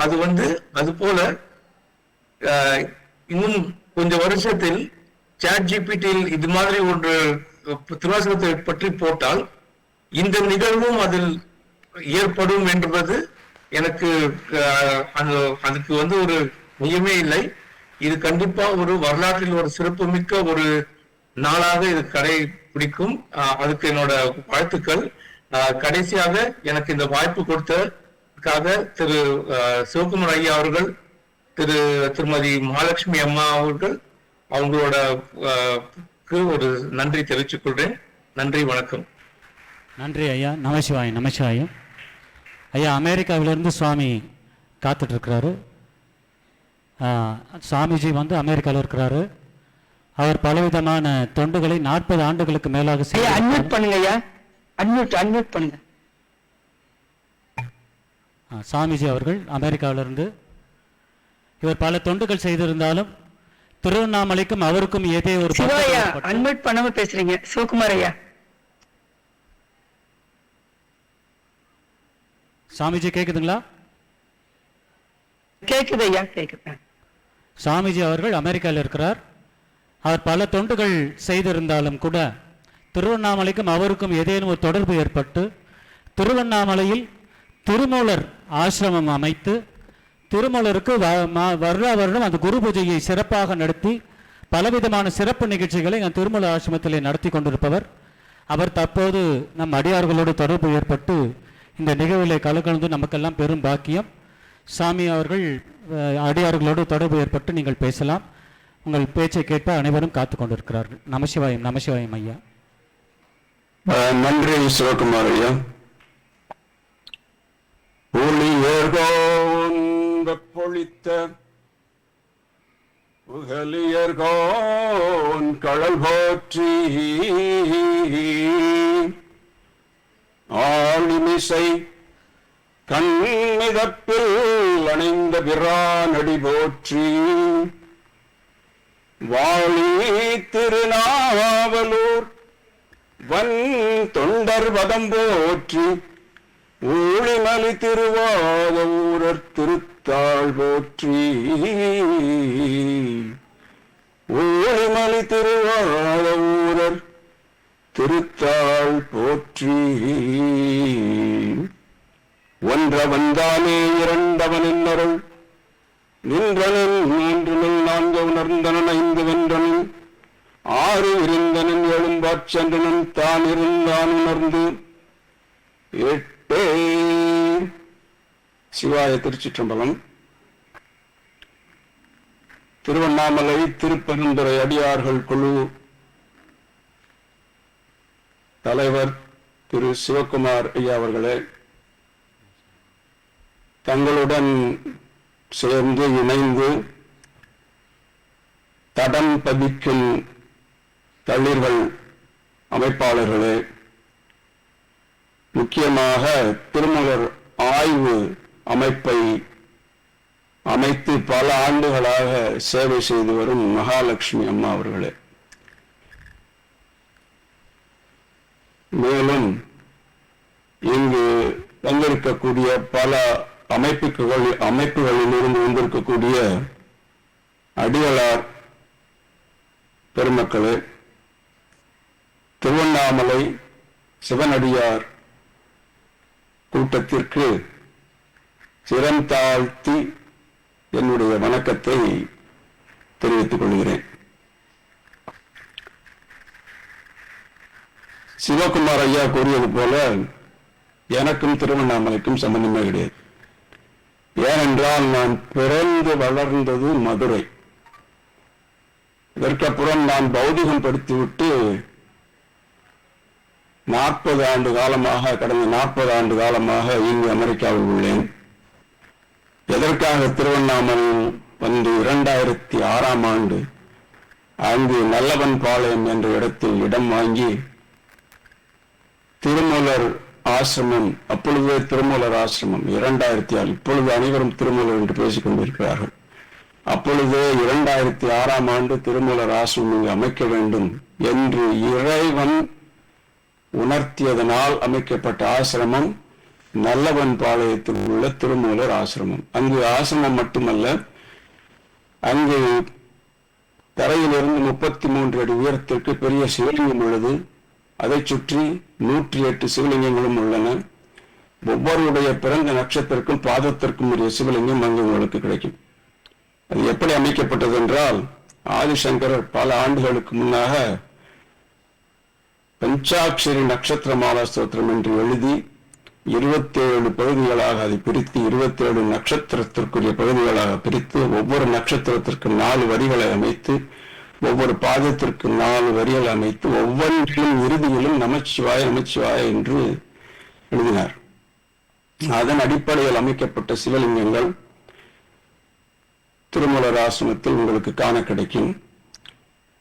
அது வந்து அது போல இன்னும் கொஞ்சம் வருஷத்தில் சாட் ஜிபிடியில் இது மாதிரி ஒன்று திருவாசகத்தை பற்றி போட்டால் இந்த நிகழ்வும் அதில் ஏற்படும் என்பது எனக்கு அதுக்கு வந்து ஒரு மையமே இல்லை. இது கண்டிப்பா ஒரு வரலாற்றில் ஒரு சிறப்பு மிக்க ஒரு நாளாக இது கடைபிடிக்கும். அதுக்கு என்னோட வாழ்த்துக்கள். கடைசியாக எனக்கு இந்த வாய்ப்பு கொடுத்ததுக்காக திரு சிவகுமார் ஐயா அவர்கள், திருமதி மகாலட்சுமி அம்மா அவர்கள், அவங்களோட ஒரு நன்றி தெரிவித்துக் கொள்றேன். நன்றி, வணக்கம். நன்றி ஐயா. நமசிவாயம். நமசிவாயம் ஐயா. அமெரிக்காவிலிருந்து சுவாமி காத்துட்டு இருக்கிறாரு. சுவாமிஜி வந்து அமெரிக்காவில் இருக்கிறாரு. அவர் பலவிதமான தொண்டுகளை 40 ஆண்டுகளுக்கு மேலாக அன்மியூட் பண்ணுங்க ஐயா. அன்மியூட் பண்ணுங்க. சாமிஜி அவர்கள் அமெரிக்காவிலிருந்து இவர் பல தொண்டுகள் செய்திருந்தாலும் திருவண்ணாமலைக்கும் அவருக்கும் ஏதே ஒரு அன்மியூட் பண்ணாம பேசுறீங்க சிவகுமார் ஐயா. சாமிஜி கேக்குதுங்களா? கேக்குது ஐயா, கேக்குது. சாமிஜி அவர்கள் அமெரிக்காவில் இருக்கிறார். அவர் பல தொண்டுகள் செய்திருந்தாலும் கூட திருவண்ணாமலைக்கும் அவருக்கும் ஏதேனும் ஒரு தொடர்பு ஏற்பட்டு திருவண்ணாமலையில் திருமூலர் ஆசிரமம் அமைத்து திருமூலருக்கு வருடம் அந்த குரு பூஜையை சிறப்பாக நடத்தி பலவிதமான சிறப்பு நிகழ்ச்சிகளை திருமூல ஆசிரமத்திலே நடத்தி கொண்டிருப்பவர். அவர் தற்போது நம் அடியார்களோடு தொடர்பு ஏற்பட்டு இந்த நிகழ்விலே கலந்து நமக்கெல்லாம் பெரும் பாக்கியம். சாமி அவர்கள் அடியார்களோடு தொடர்பு ஏற்பட்டு நீங்கள் பேசலாம். உங்கள் பேச்சை கேட்ப அனைவரும் காத்து கொண்டிருக்கிறார்கள். நமசிவாயம். நமசிவாயம் ஐயா. நன்றி சிவகுமார் ஐயா. ஒளியர்கோன் பொழித்த புகலியர்கோன் கடல் போற்றி ஆளிமிசை கண்மிதப்பில் அணைந்த பிரானடி போற்றி வாழி திருநாவலூர் வன் தொண்டர் வதம் போற்றி ஊழிமலி திருவாத ஊரர் திருத்தாள் போற்றி ஊழிமலி திருவாத ஊரர் திருத்தாள் போற்றி ஒன்றவன் தானே இரண்டவனின் அருள் நின்றனில் மூன்றினில் நான்கு உணர்ந்தனன் ஐந்து வென்றனில் ஆறு இருந்தனின் எழும்பாச்சென்றனன் தான் இருந்தான் உணர்ந்து எட்டே. சிவாய திருச்சிற்றம்பலம். திருவண்ணாமலை திருப்பெருந்துறை அடியார்கள் குழு தலைவர் திரு சிவகுமார் ஐயா அவர்களே, தங்களுடன் சேர்ந்து இணைந்து தடம் பதிக்கும் தளிர்கள் அமைப்பாளர்களே, முக்கியமாக திருமலர் ஆய்வு அமைப்பை அமைத்து பல ஆண்டுகளாக சேவை செய்து வரும் மகாலட்சுமி அம்மா அவர்களே, மேலும் இங்கு வந்திருக்கக்கூடிய பல அமைப்புகளில் இருந்து வந்திருக்கக்கூடிய அடிகளார் பெருமக்களே, திருவண்ணாமலை சிவனடியார் கூட்டத்திற்கு சிரம் தாழ்த்தி என்னுடைய வணக்கத்தை தெரிவித்துக் கொள்கிறேன். சிவகுமார் ஐயா கூறியது போல எனக்கும் திருவண்ணாமலைக்கும் சம்பந்தமே கிடையாது. ஏனென்றால் நான் பிறந்து வளர்ந்தது மதுரை. இதற்கப்புறம் நான் பௌதிகம் படித்துவிட்டு 40 ஆண்டு காலமாக கடந்த 40 ஆண்டு காலமாக இங்கு அமெரிக்காவில் உள்ளேன். எதற்காக திருவண்ணாமலை வந்து 2006ஆம் ஆண்டு அங்கு நல்லவன் பாளையம் என்ற இடத்தில் இடம் வாங்கி திருமூலர் ஆசிரமம், அப்பொழுதே திருமூலர் ஆசிரமம் 2006, இப்பொழுது அனைவரும் திருமூலர் என்று பேசிக் கொண்டிருக்கிறார்கள். அப்பொழுது 2006ஆம் ஆண்டு திருமூலர் ஆசிரமம் இங்கு அமைக்க வேண்டும் என்று இறைவன் உணர்த்தியதனால் அமைக்கப்பட்ட ஆசிரமம் நல்லவன் பாளையத்தில் உள்ள திருமூலர் ஆசிரமம். அங்கு ஆசிரமம் மட்டுமல்ல, அங்கு தரையிலிருந்து 33 அடி உயரத்திற்கு பெரிய சிவலிங்கம் உள்ளது. அதை சுற்றி 108 சிவலிங்கங்களும் உள்ளன. ஒவ்வொருடைய பிறந்த நட்சத்திற்கும் பாதத்திற்கும் உரிய சிவலிங்கம் அங்கு உங்களுக்கு கிடைக்கும். அது எப்படி அமைக்கப்பட்டது என்றால், ஆதிசங்கரர் பல ஆண்டுகளுக்கு முன்னாக பஞ்சாட்சரி நட்சத்திர மாலா ஸ்தோத்திரம் என்று எழுதி 27 பகுதிகளாக அதை பிரித்து 27 நட்சத்திரத்திற்குரிய பகுதிகளாக பிரித்து ஒவ்வொரு நட்சத்திரத்திற்கு 4 வரிகளை அமைத்து ஒவ்வொரு பாதத்திற்கு 4 வரிகளை அமைத்து ஒவ்வொன்றிலும் இறுதியிலும் நமச்சிவாய நமச்சிவாய என்று எழுதினார். அதன் அடிப்படையில் அமைக்கப்பட்ட சிவலிங்கங்கள் திருமூலர் ஆசிரமத்தில் உங்களுக்கு காண கிடைக்கும்.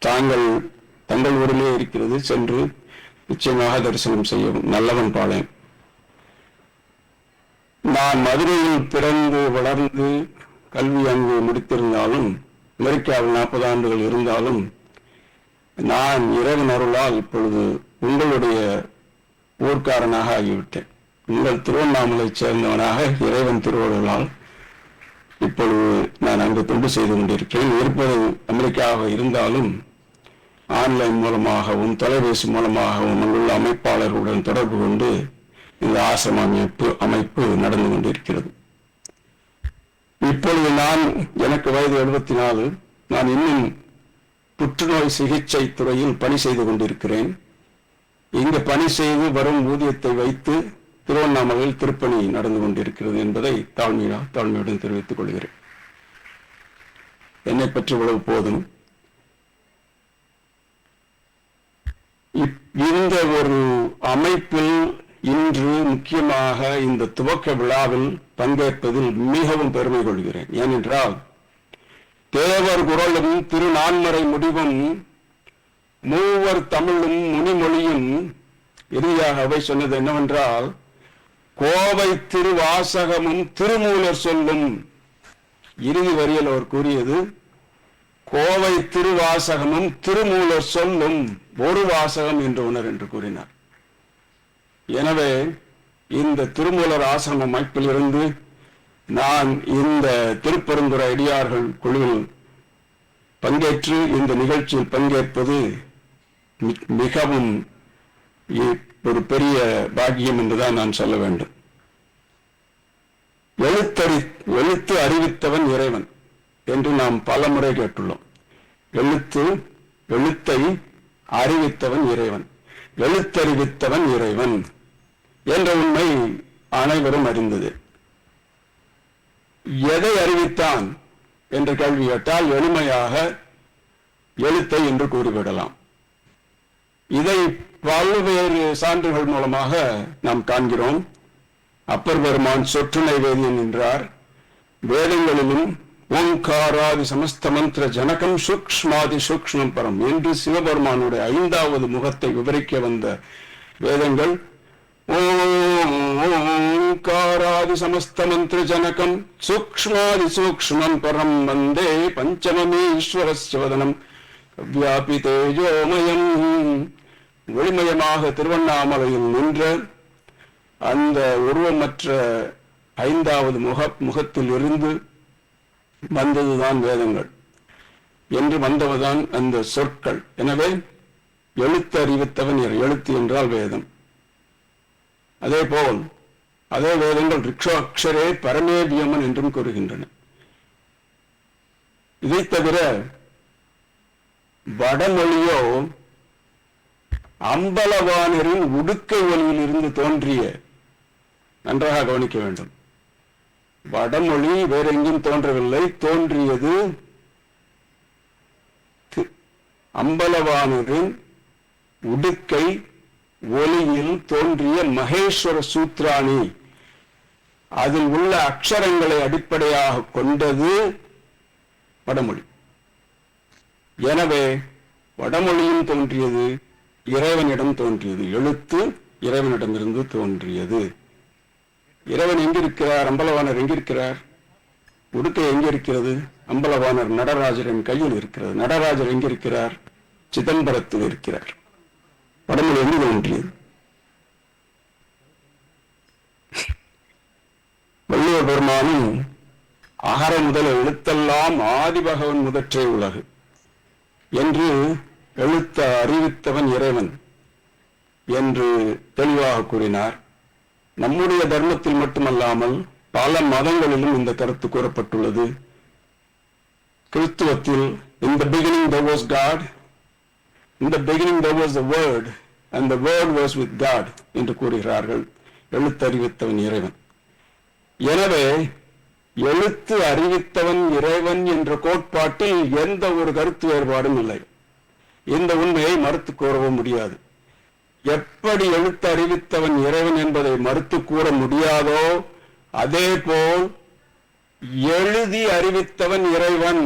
தங்கள் ஊரிலே இருக்கிறது, சென்று நிச்சயமாக தரிசனம் செய்யவும். நல்லவன் பாளையம். நான் மதுரையில் பிறந்து வளர்ந்து கல்வி அங்கு முடித்திருந்தாலும், அமெரிக்காவில் 40 ஆண்டுகள் இருந்தாலும், நான் இறைவன் அருளால் இப்பொழுது உங்களுடைய ஊர்க்காரனாக ஆகிவிட்டேன். உங்கள் திருவண்ணாமலை சேர்ந்தவனாக இறைவன் திருவருளால் இப்பொழுது நான் அங்கு தொண்டு செய்து கொண்டிருக்கிறேன். இருப்பது அமெரிக்காவாக இருந்தாலும் ஆன்லைன் மூலமாகவும் தொலைபேசி மூலமாகவும் அங்குள்ள அமைப்பாளர்களுடன் தொடர்பு கொண்டு இந்த ஆசிரம அமைப்பு நடந்து கொண்டிருக்கிறது. இப்பொழுது எனக்கு வயது 74. நான் இன்னும் புற்றுநோய் சிகிச்சை துறையில் பணி செய்து கொண்டிருக்கிறேன். இங்கு பணி செய்து வரும் ஊதியத்தை வைத்து திருவண்ணாமலையில் திருப்பணி நடந்து கொண்டிருக்கிறது என்பதை தாழ்மையுடன் தெரிவித்துக் கொள்கிறேன். என்னை பற்றி இவ்வளவு போதும். இந்த ஒரு அமைப்பில் இன்று முக்கியமாக இந்த துவக்க விழாவில் பங்கேற்பதில் மிகவும் பெருமை கொள்கிறேன். ஏனென்றால் தேவர் குரலும் திருநான்மறை முடிவும் மூவர் தமிழும் முனிமொழியும் இறுதியாக அவை சொன்னது என்னவென்றால், கோவை திருவாசகமும் திருமூலர் சொல்லும். இறுதி வரியில் அவர் கூறியது, கோவை திருவாசகமும் திருமூலர் சொல்லும் ஒரு வாசகம் என்று உணர் என்று கூறினார். எனவே இந்த திருமூலர் ஆசிரம அமைப்பில் இருந்து நான் இந்த திருப்பெருந்துறை அடியார்கள் குழுவில் பங்கேற்று இந்த நிகழ்ச்சியில் பங்கேற்பது மிகவும் ஒரு பெரிய பாக்கியம் என்றுதான் நான் சொல்ல வேண்டும். எழுத்து அறிவித்தவன் இறைவன் என்று நாம் பல முறை கேட்டுள்ளோம். எழுத்தை அறிவித்தவன் இறைவன், எழுத்தறிவித்தவன் இறைவன் என்ற உண்மை அனைவரும் அறிந்தது. எதை அறிவித்தான் என்ற கேள்வி கேட்டால் எளிமையாக எழுத்தை என்று கூறிவிடலாம். இதை பல்வேறு சான்றுகள் மூலமாக நாம் காண்கிறோம். அப்பர் பெருமான் சொற்றுணை வேதியன் என்றார். வேதங்களிலும் ஓங்காராதி சமஸ்த மந்திர ஜனகம் சூக்ஷ்மாதி சூக்ஷ்மம் பரம் என்று சிவபெருமானுடைய 5வது முகத்தை விவரிக்க வந்த வேதங்கள் ஓங்காராதி சமஸ்த மந்திர ஜனகம் சூக்ஷ்மாதி சூக்ஷ்மம் பரம் வந்தே பஞ்சமமீஸ்வரஸ்ய வதனம் வியாபி தேஜோமயம். ஒளிமயமாக திருவண்ணாமலையில் நின்ற அந்த உருவமற்ற 5வது முகத்தில் இருந்து வந்ததுதான் வேதங்கள் என்று வந்தவதான் அந்த சொற்கள். எனவே எழுத்து அறிவித்தவன் எழுத்து என்றால் வேதம். அதே போல் அதே வேதங்கள் ரிக்ஷோ அக்ஷரே பரமேவியமன் என்றும் கூறுகின்றன. இதை தவிர வடமொழியோ அம்பலவாணரின் உடுக்கை ஒலியில் இருந்து தோன்றிய, நன்றாக கவனிக்க வேண்டும், வடமொழி வேற எங்கும் தோன்றவில்லை, தோன்றியது அம்பலவாணரின் உடுக்கை ஒலியில் தோன்றிய மகேஸ்வர சூத்ராணி. அதில் உள்ள அக்ஷரங்களை அடிப்படையாக கொண்டது வடமொழி. எனவே வடமொழியும் தோன்றியது இறைவனிடம் தோன்றியது. எழுத்து இறைவனிடமிருந்து தோன்றியது. இறைவன் எங்கிருக்கிறார்? அம்பலவாணர் எங்கிருக்கிறார்? உடுக்கை எங்கிருக்கிறது? அம்பலவாணர் நடராஜரின் கையில் இருக்கிறது. நடராஜர் எங்கிருக்கிறார்? சிதம்பரத்தில் இருக்கிறார். வடமொழி எங்கு தோன்றியது? வள்ளுவர் பெருமானும் அகர முதல எழுத்தெல்லாம் ஆதிபகவன் முதற்றே உலகு என்று எழுத்த அறிவித்தவன் இறைவன் என்று தெளிவாக கூறினார். நம்முடைய தர்மத்தில் மட்டுமல்லாமல் பல மதங்களிலும் இந்த கருத்து கூறப்பட்டுள்ளது. கிறிஸ்துவத்தில் in the beginning there was God, in the beginning there was the word and the word was with God என்று கூறுகிறார்கள். எழுத்து அறிவித்தவன் இறைவன். எனவே எழுத்து அறிவித்தவன் இறைவன் என்ற கோட்பாட்டில் எந்த ஒரு கருத்து வேறுபாடும் இல்லை. இந்த உண்மையை மறுத்து கூறவும் முடியாது. எப்படி எழுத்து அறிவித்தவன் இறைவன் என்பதை மறுத்து கூற முடியாதோ அதே போல் எழுதி அறிவித்தவன் இறைவன்,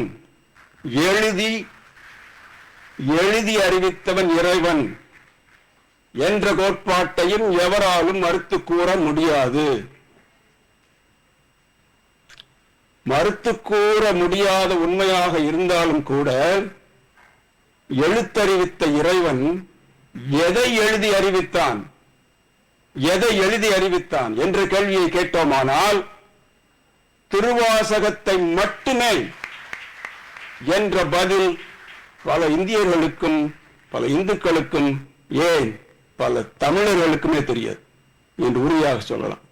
எழுதி அறிவித்தவன் இறைவன் என்ற கோட்பாட்டையும் எவராலும் மறுத்து கூற முடியாது. மறுத்து கூற முடியாத உண்மையாக இருந்தாலும் கூட எழுத்தறிவித்த இறைவன் எதை எழுதி அறிவித்தான், எதை எழுதி அறிவித்தான் என்ற கேள்வியை கேட்டோமானால் திருவாசகத்தை மட்டுமே என்ற பதில் பல இந்தியர்களுக்கும் பல இந்துக்களுக்கும் ஏன் பல தமிழர்களுக்குமே தெரியாது என்று உறுதியாக சொல்லலாம்.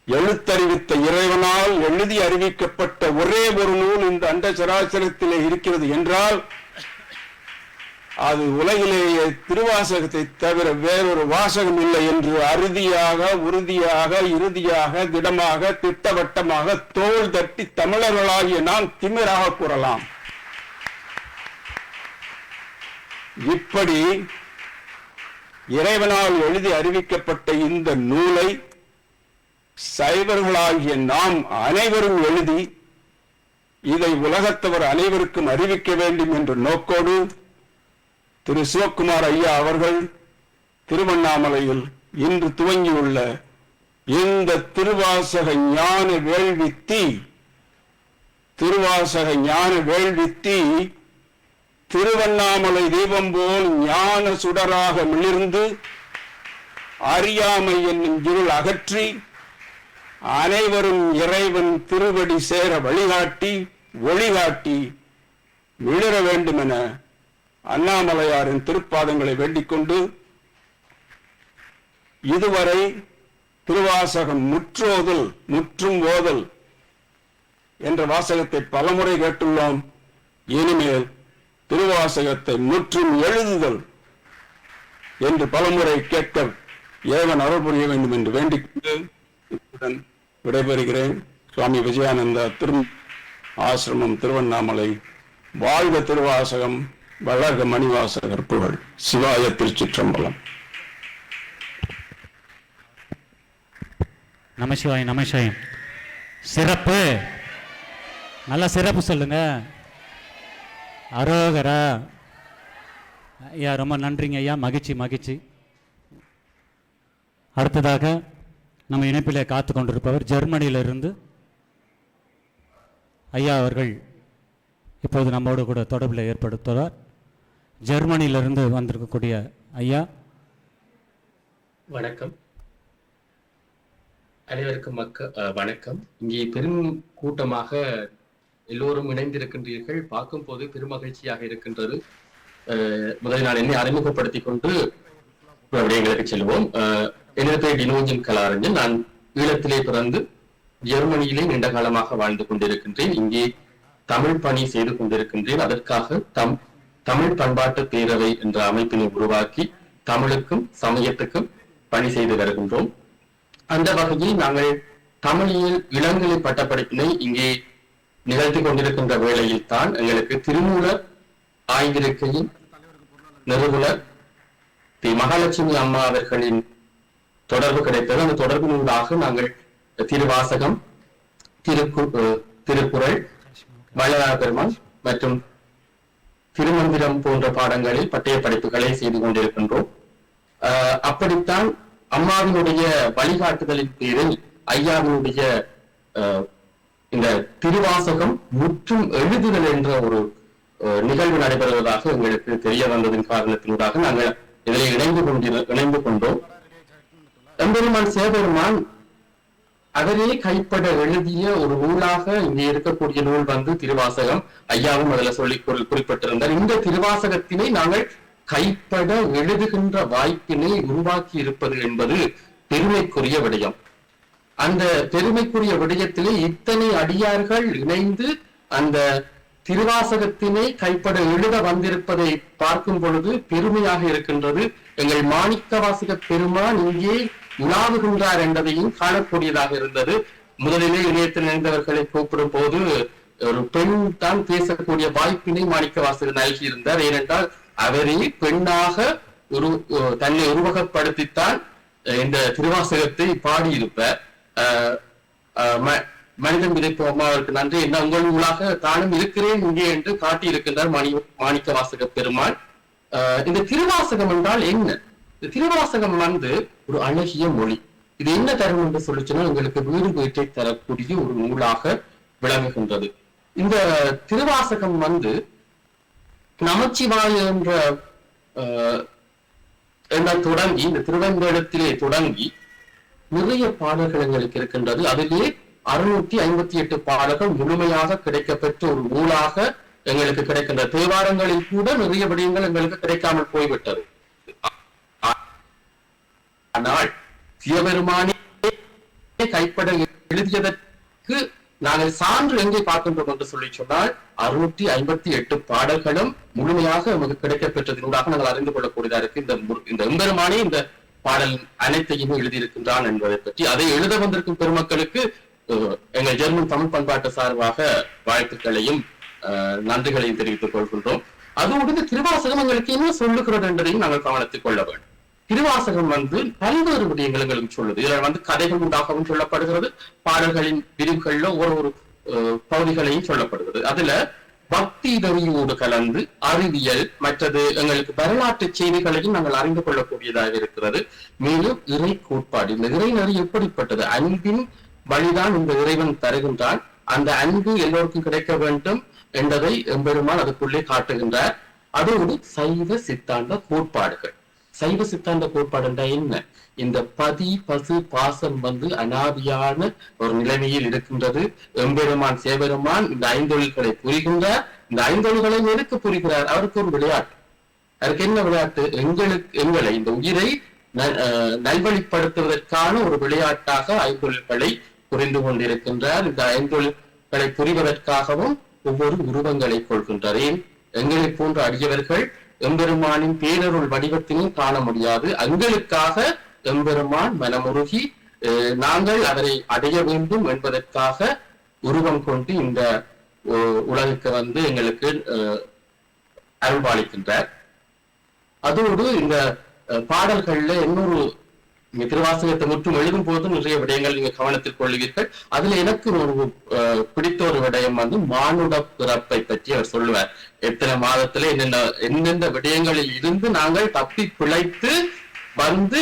எழுத்தறிவித்த இறைவனால் எழுதி அறிவிக்கப்பட்ட ஒரே ஒரு நூல் இந்த அண்ட சராசரத்திலே இருக்கிறது என்றால் அது உலகிலேயே திருவாசகத்தை தவிர வேறொரு வாசகம் இல்லை என்று அறுதியாக, உறுதியாக, இறுதியாக, திடமாக, திட்டவட்டமாக தோள் தட்டி தமிழர்களாகிய நாம் திமிராக கூறலாம். இப்படி இறைவனால் எழுதி அறிவிக்கப்பட்ட இந்த நூலை சைவர்களாகிய நாம் அனைவரும் எழுதி இதை உலகத்தவர் அனைவருக்கும் அறிவிக்க வேண்டும் என்ற நோக்கோடு திரு சிவக்குமார் ஐயா அவர்கள் திருவண்ணாமலையில் இன்று துவங்கியுள்ள இந்த திருவாசக ஞான வேள்வித்தி, திருவாசக ஞான வேள்வித்தி திருவண்ணாமலை தீபம் போல் ஞான சுடராக மிளிர்ந்து அறியாமை என்னும் இருள் அகற்றி அனைவரும் இறைவன் திருவடி சேர வழிகாட்டி ஒளிகாட்டி மிளிர வேண்டும் என அண்ணாமலையாரின் திருப்பாதங்களை வேண்டிக் கொண்டு, இதுவரை திருவாசகம் முற்றோதல் முற்றும் ஓதல் என்ற வாசகத்தை பலமுறை கேட்டுள்ளோம். இனிமேல் திருவாசகத்தை முற்றும் எழுதுதல் என்று பலமுறை கேட்க ஏவன் அருள் புரிய வேண்டும் என்று வேண்டிக் கொண்டு விடைபெறுகிறேன். சுவாமி விஜயானந்தா ஆசிரமம் திருவண்ணாமலை. வாழ்க திருவாசகம், வளர்க மணிவாசகர் புகழ். சிவாய திருச்சிற்றம்பலம். நமசிவாயம் நமசிவாயம். சிறப்பு, நல்ல சிறப்பு சொல்லுங்க. அரோகரா ஐயா, ரொம்ப நன்றிங்க ஐயா. மகிழ்ச்சி மகிழ்ச்சி. அடுத்ததாக நம்ம இணைப்பிலே காத்து கொண்டிருப்பவர் ஜெர்மனியிலிருந்து ஐயா அவர்கள் இப்போது நம்மோடு கூட தொடர்பில் ஏற்படுத்துவார். ஜெர்மனியிலிருந்து வந்திருக்கக்கூடிய ஐயா. வணக்கம் அனைவருக்கும் வணக்கம். இங்கே பெரும் கூட்டமாக எல்லோரும் இணைந்திருக்கின்றீர்கள். பார்க்கும் போது பெருமகிழ்ச்சியாக இருக்கின்றது. முதலில் நான் என்னை அறிமுகப்படுத்திக் கொண்டு விடயங்களுக்கு செல்வோம். எனது பேர் டினோஜன் கலாரஞ்சன். நான் ஈழத்திலே பிறந்து ஜெர்மனியிலே நீண்ட காலமாக வாழ்ந்து கொண்டிருக்கின்றேன். இங்கே தமிழ் பணி செய்து கொண்டிருக்கின்றேன். அதற்காக தமிழ் பண்பாட்டு பேரவை என்ற அமைப்பினை உருவாக்கி தமிழுக்கும் சமயத்துக்கும் பணி செய்து வருகின்றோம். அந்த வகையில் நாங்கள் தமிழில் இளங்கலை பட்டப்படிப்பினை இங்கே நிகழ்த்தி கொண்டிருக்கின்ற வேளையில் தான் எங்களுக்கு திருமூலர் ஆய்விருக்கையின் நிறுவனர் மகாலட்சுமி அம்மா அவர்களின் தொடர்பு கிடைத்தது. அந்த தொடர்பினூடாக நாங்கள் திருவாசகம், திருக்குறள், வள்ளலார் பெருமான் மற்றும் திருமந்திரம் போன்ற பாடங்களில் பட்டய படிப்புகளை செய்து கொண்டிருக்கின்றோம். அப்படித்தான் அம்மாவினுடைய வழிகாட்டுதலின் பேரில் ஐயாவினுடைய இந்த திருவாசகம் முற்றும் எழுதுதல் என்ற ஒரு நிகழ்வு நடைபெறுவதாக எங்களுக்கு தெரிய வந்ததின் காரணத்தினூடாக நாங்கள் இதில் இணைந்து கொண்டோம். எம்பெருமான் சிவபெருமான் அவரே கைப்பட எழுதிய ஒரு நூலாக இங்கே இருக்கக்கூடிய நூல் வந்து திருவாசகம். ஐயாவும் அதில் சொல்லி குறிப்பிட்டிருந்தார். இந்த திருவாசகத்தினை நாங்கள் கைப்பட எழுதுகின்ற வாய்ப்பினை உருவாக்கி இருப்பது என்பது பெருமைக்குரிய விடயம். அந்த பெருமைக்குரிய விடயத்திலே இத்தனை அடியார்கள் இணைந்து அந்த திருவாசகத்தினை கைப்பட எழுத வந்திருப்பதை பார்க்கும் பொழுது பெருமையாக இருக்கின்றது. எங்கள் மாணிக்கவாசக பெருமான் இங்கே உலாவுகின்றார் என்பதையும் காணக்கூடியதாக இருந்தது. முதலிலே இணையத்தில் இணைந்தவர்களை கூப்பிடும் போது ஒரு பெண் தான் பேசக்கூடிய வாய்ப்பினை மாணிக்கவாசகர் நல்கியிருந்தார். ஏனென்றால் அவரே பெண்ணாக தன்னை உருவகப்படுத்தித்தான் இந்த திருவாசகத்தை பாடியிருப்பார். மனிதன் விதைப்பு அம்மாவிற்கு நன்றி. என்ன உங்கள் நூலாக தானும் இருக்கிறேன் இங்கே என்று காட்டியிருக்கின்றார் மாணிக்க வாசக பெருமாள். இந்த திருவாசகம் என்றால் என்ன? இந்த திருவாசகம் வந்து ஒரு அழகிய மொழி. இது என்ன தரும் என்று சொல்லிச்சுன்னா உங்களுக்கு வீடு வீட்டை தரக்கூடிய ஒரு நூலாக விளங்குகின்றது. இந்த திருவாசகம் வந்து நமச்சிவாய என்ற தொடங்கி இந்த திருவெங்கடத்திலே தொடங்கி நிறைய பாடல்கள் எங்களுக்கு இருக்கின்றது. அதிலே 658 பாடல்கள் முழுமையாக கிடைக்கப்பெற்ற ஒரு நூலாக எங்களுக்கு கிடைக்கின்ற. தேவாரங்களில் கூட நிறைய விடயங்கள் எங்களுக்கு கிடைக்காமல் போய்விட்டது. ஆனால் சிவபெருமானே கைப்பட எழுதியதற்கு நாங்கள் சான்று எங்கே பார்க்கின்றோம் என்று சொல்லி சொன்னால் 658 பாடல்களும் முழுமையாக நமக்கு கிடைக்கப் பெற்றதினூடாக நாங்கள் அறிந்து கொள்ளக்கூடியதா இருக்கு. இந்த எம்பெருமானே இந்த பாடல் அனைத்தையுமே எழுதியிருக்கின்றான் என்பதை பற்றி அதை எழுத வந்திருக்கும் பெருமக்களுக்கு எங்கள் ஜெர்மன் தமிழ் பண்பாட்டு சார்பாக வாழ்த்துக்களையும் நன்றிகளையும் தெரிவித்துக் கொள்கின்றோம். அதோடு இந்த திருவாசகம் எங்களுக்கு என்ன சொல்லுகிறது என்பதையும் நாங்கள் கவனத்துக் கொள்ள வேண்டும். திருவாசகம் பல்வேறு விடயங்கள் எங்களுக்கு சொல்லுது. இதுல கதைகள் உண்டாகவும் சொல்லப்படுகிறது, பாடல்களின் பிரிவுகள்ல ஒரு பகுதிகளையும் சொல்லப்படுகிறது. அதுல பக்தி நெறியோடு கலந்து அறிவியல் மற்றது எங்களுக்கு வரலாற்று செய்திகளையும் நாங்கள் அறிந்து கொள்ளக்கூடியதாக இருக்கிறது. மேலும் இறை கோட்பாடு, இந்த இறை நெறி எப்படிப்பட்டது, அன்பின் வழிதான் இந்த இறைவன் தருகின்றான், அந்த அன்பு எல்லோருக்கும் கிடைக்க வேண்டும் என்பதை எம்பெருமான் அதுக்குள்ளே காட்டுகின்றார். அதோடு சைவ சித்தாந்த கோட்பாடுகள். சைவ சித்தாந்த கோட்பாடு என்ன? இந்த பதி பசு பாசம் அனாதியான ஒரு நிலைமையில் இருக்கின்றது. எம்பெருமான் சேவெருமான் இந்த ஐந்தொழில்களை புரிகின்றார். இந்த ஐந்தொழில்களை எதுக்கு புரிகிறார்? அவருக்கு ஒரு விளையாட்டு. அதற்கு என்ன விளையாட்டு? எங்களை இந்த உயிரை நல்வழிப்படுத்துவதற்கான ஒரு விளையாட்டாக ஐந்தொழில்களை புரிந்து கொண்டிருக்கின்றார். இந்த ஐந்தொழில்களை புரிவதற்காகவும் ஒவ்வொரு உருவங்களை கொள்கின்றார். ஏன்? எங்களை போன்ற அடியவர்கள் எம்பெருமானின் பேரருள் வடிவத்தினையும் காண முடியாது. எங்களுக்காக எம்பெருமான் மனமுருகி நாங்கள் அதனை அடைய வேண்டும் என்பதற்காக உருவம் கொண்டு இந்த உலகுக்கு எங்களுக்கு அருள்பாலிக்கின்றார். அதோடு இந்த பாடல்கள்ல இன்னொரு திருவாசகத்தை முற்றும் எழுதும் போது நிறைய விடயங்கள் நீங்க கவனத்தில் கொள்ளுவீர்கள். அதுல எனக்கு ஒரு பிடித்த ஒரு விடயம் மானுட பிறப்பை பற்றி அவர் சொல்லுவார். எத்தனை மாதத்துல எந்தெந்த விடயங்களில் இருந்து நாங்கள் தப்பி பிழைத்து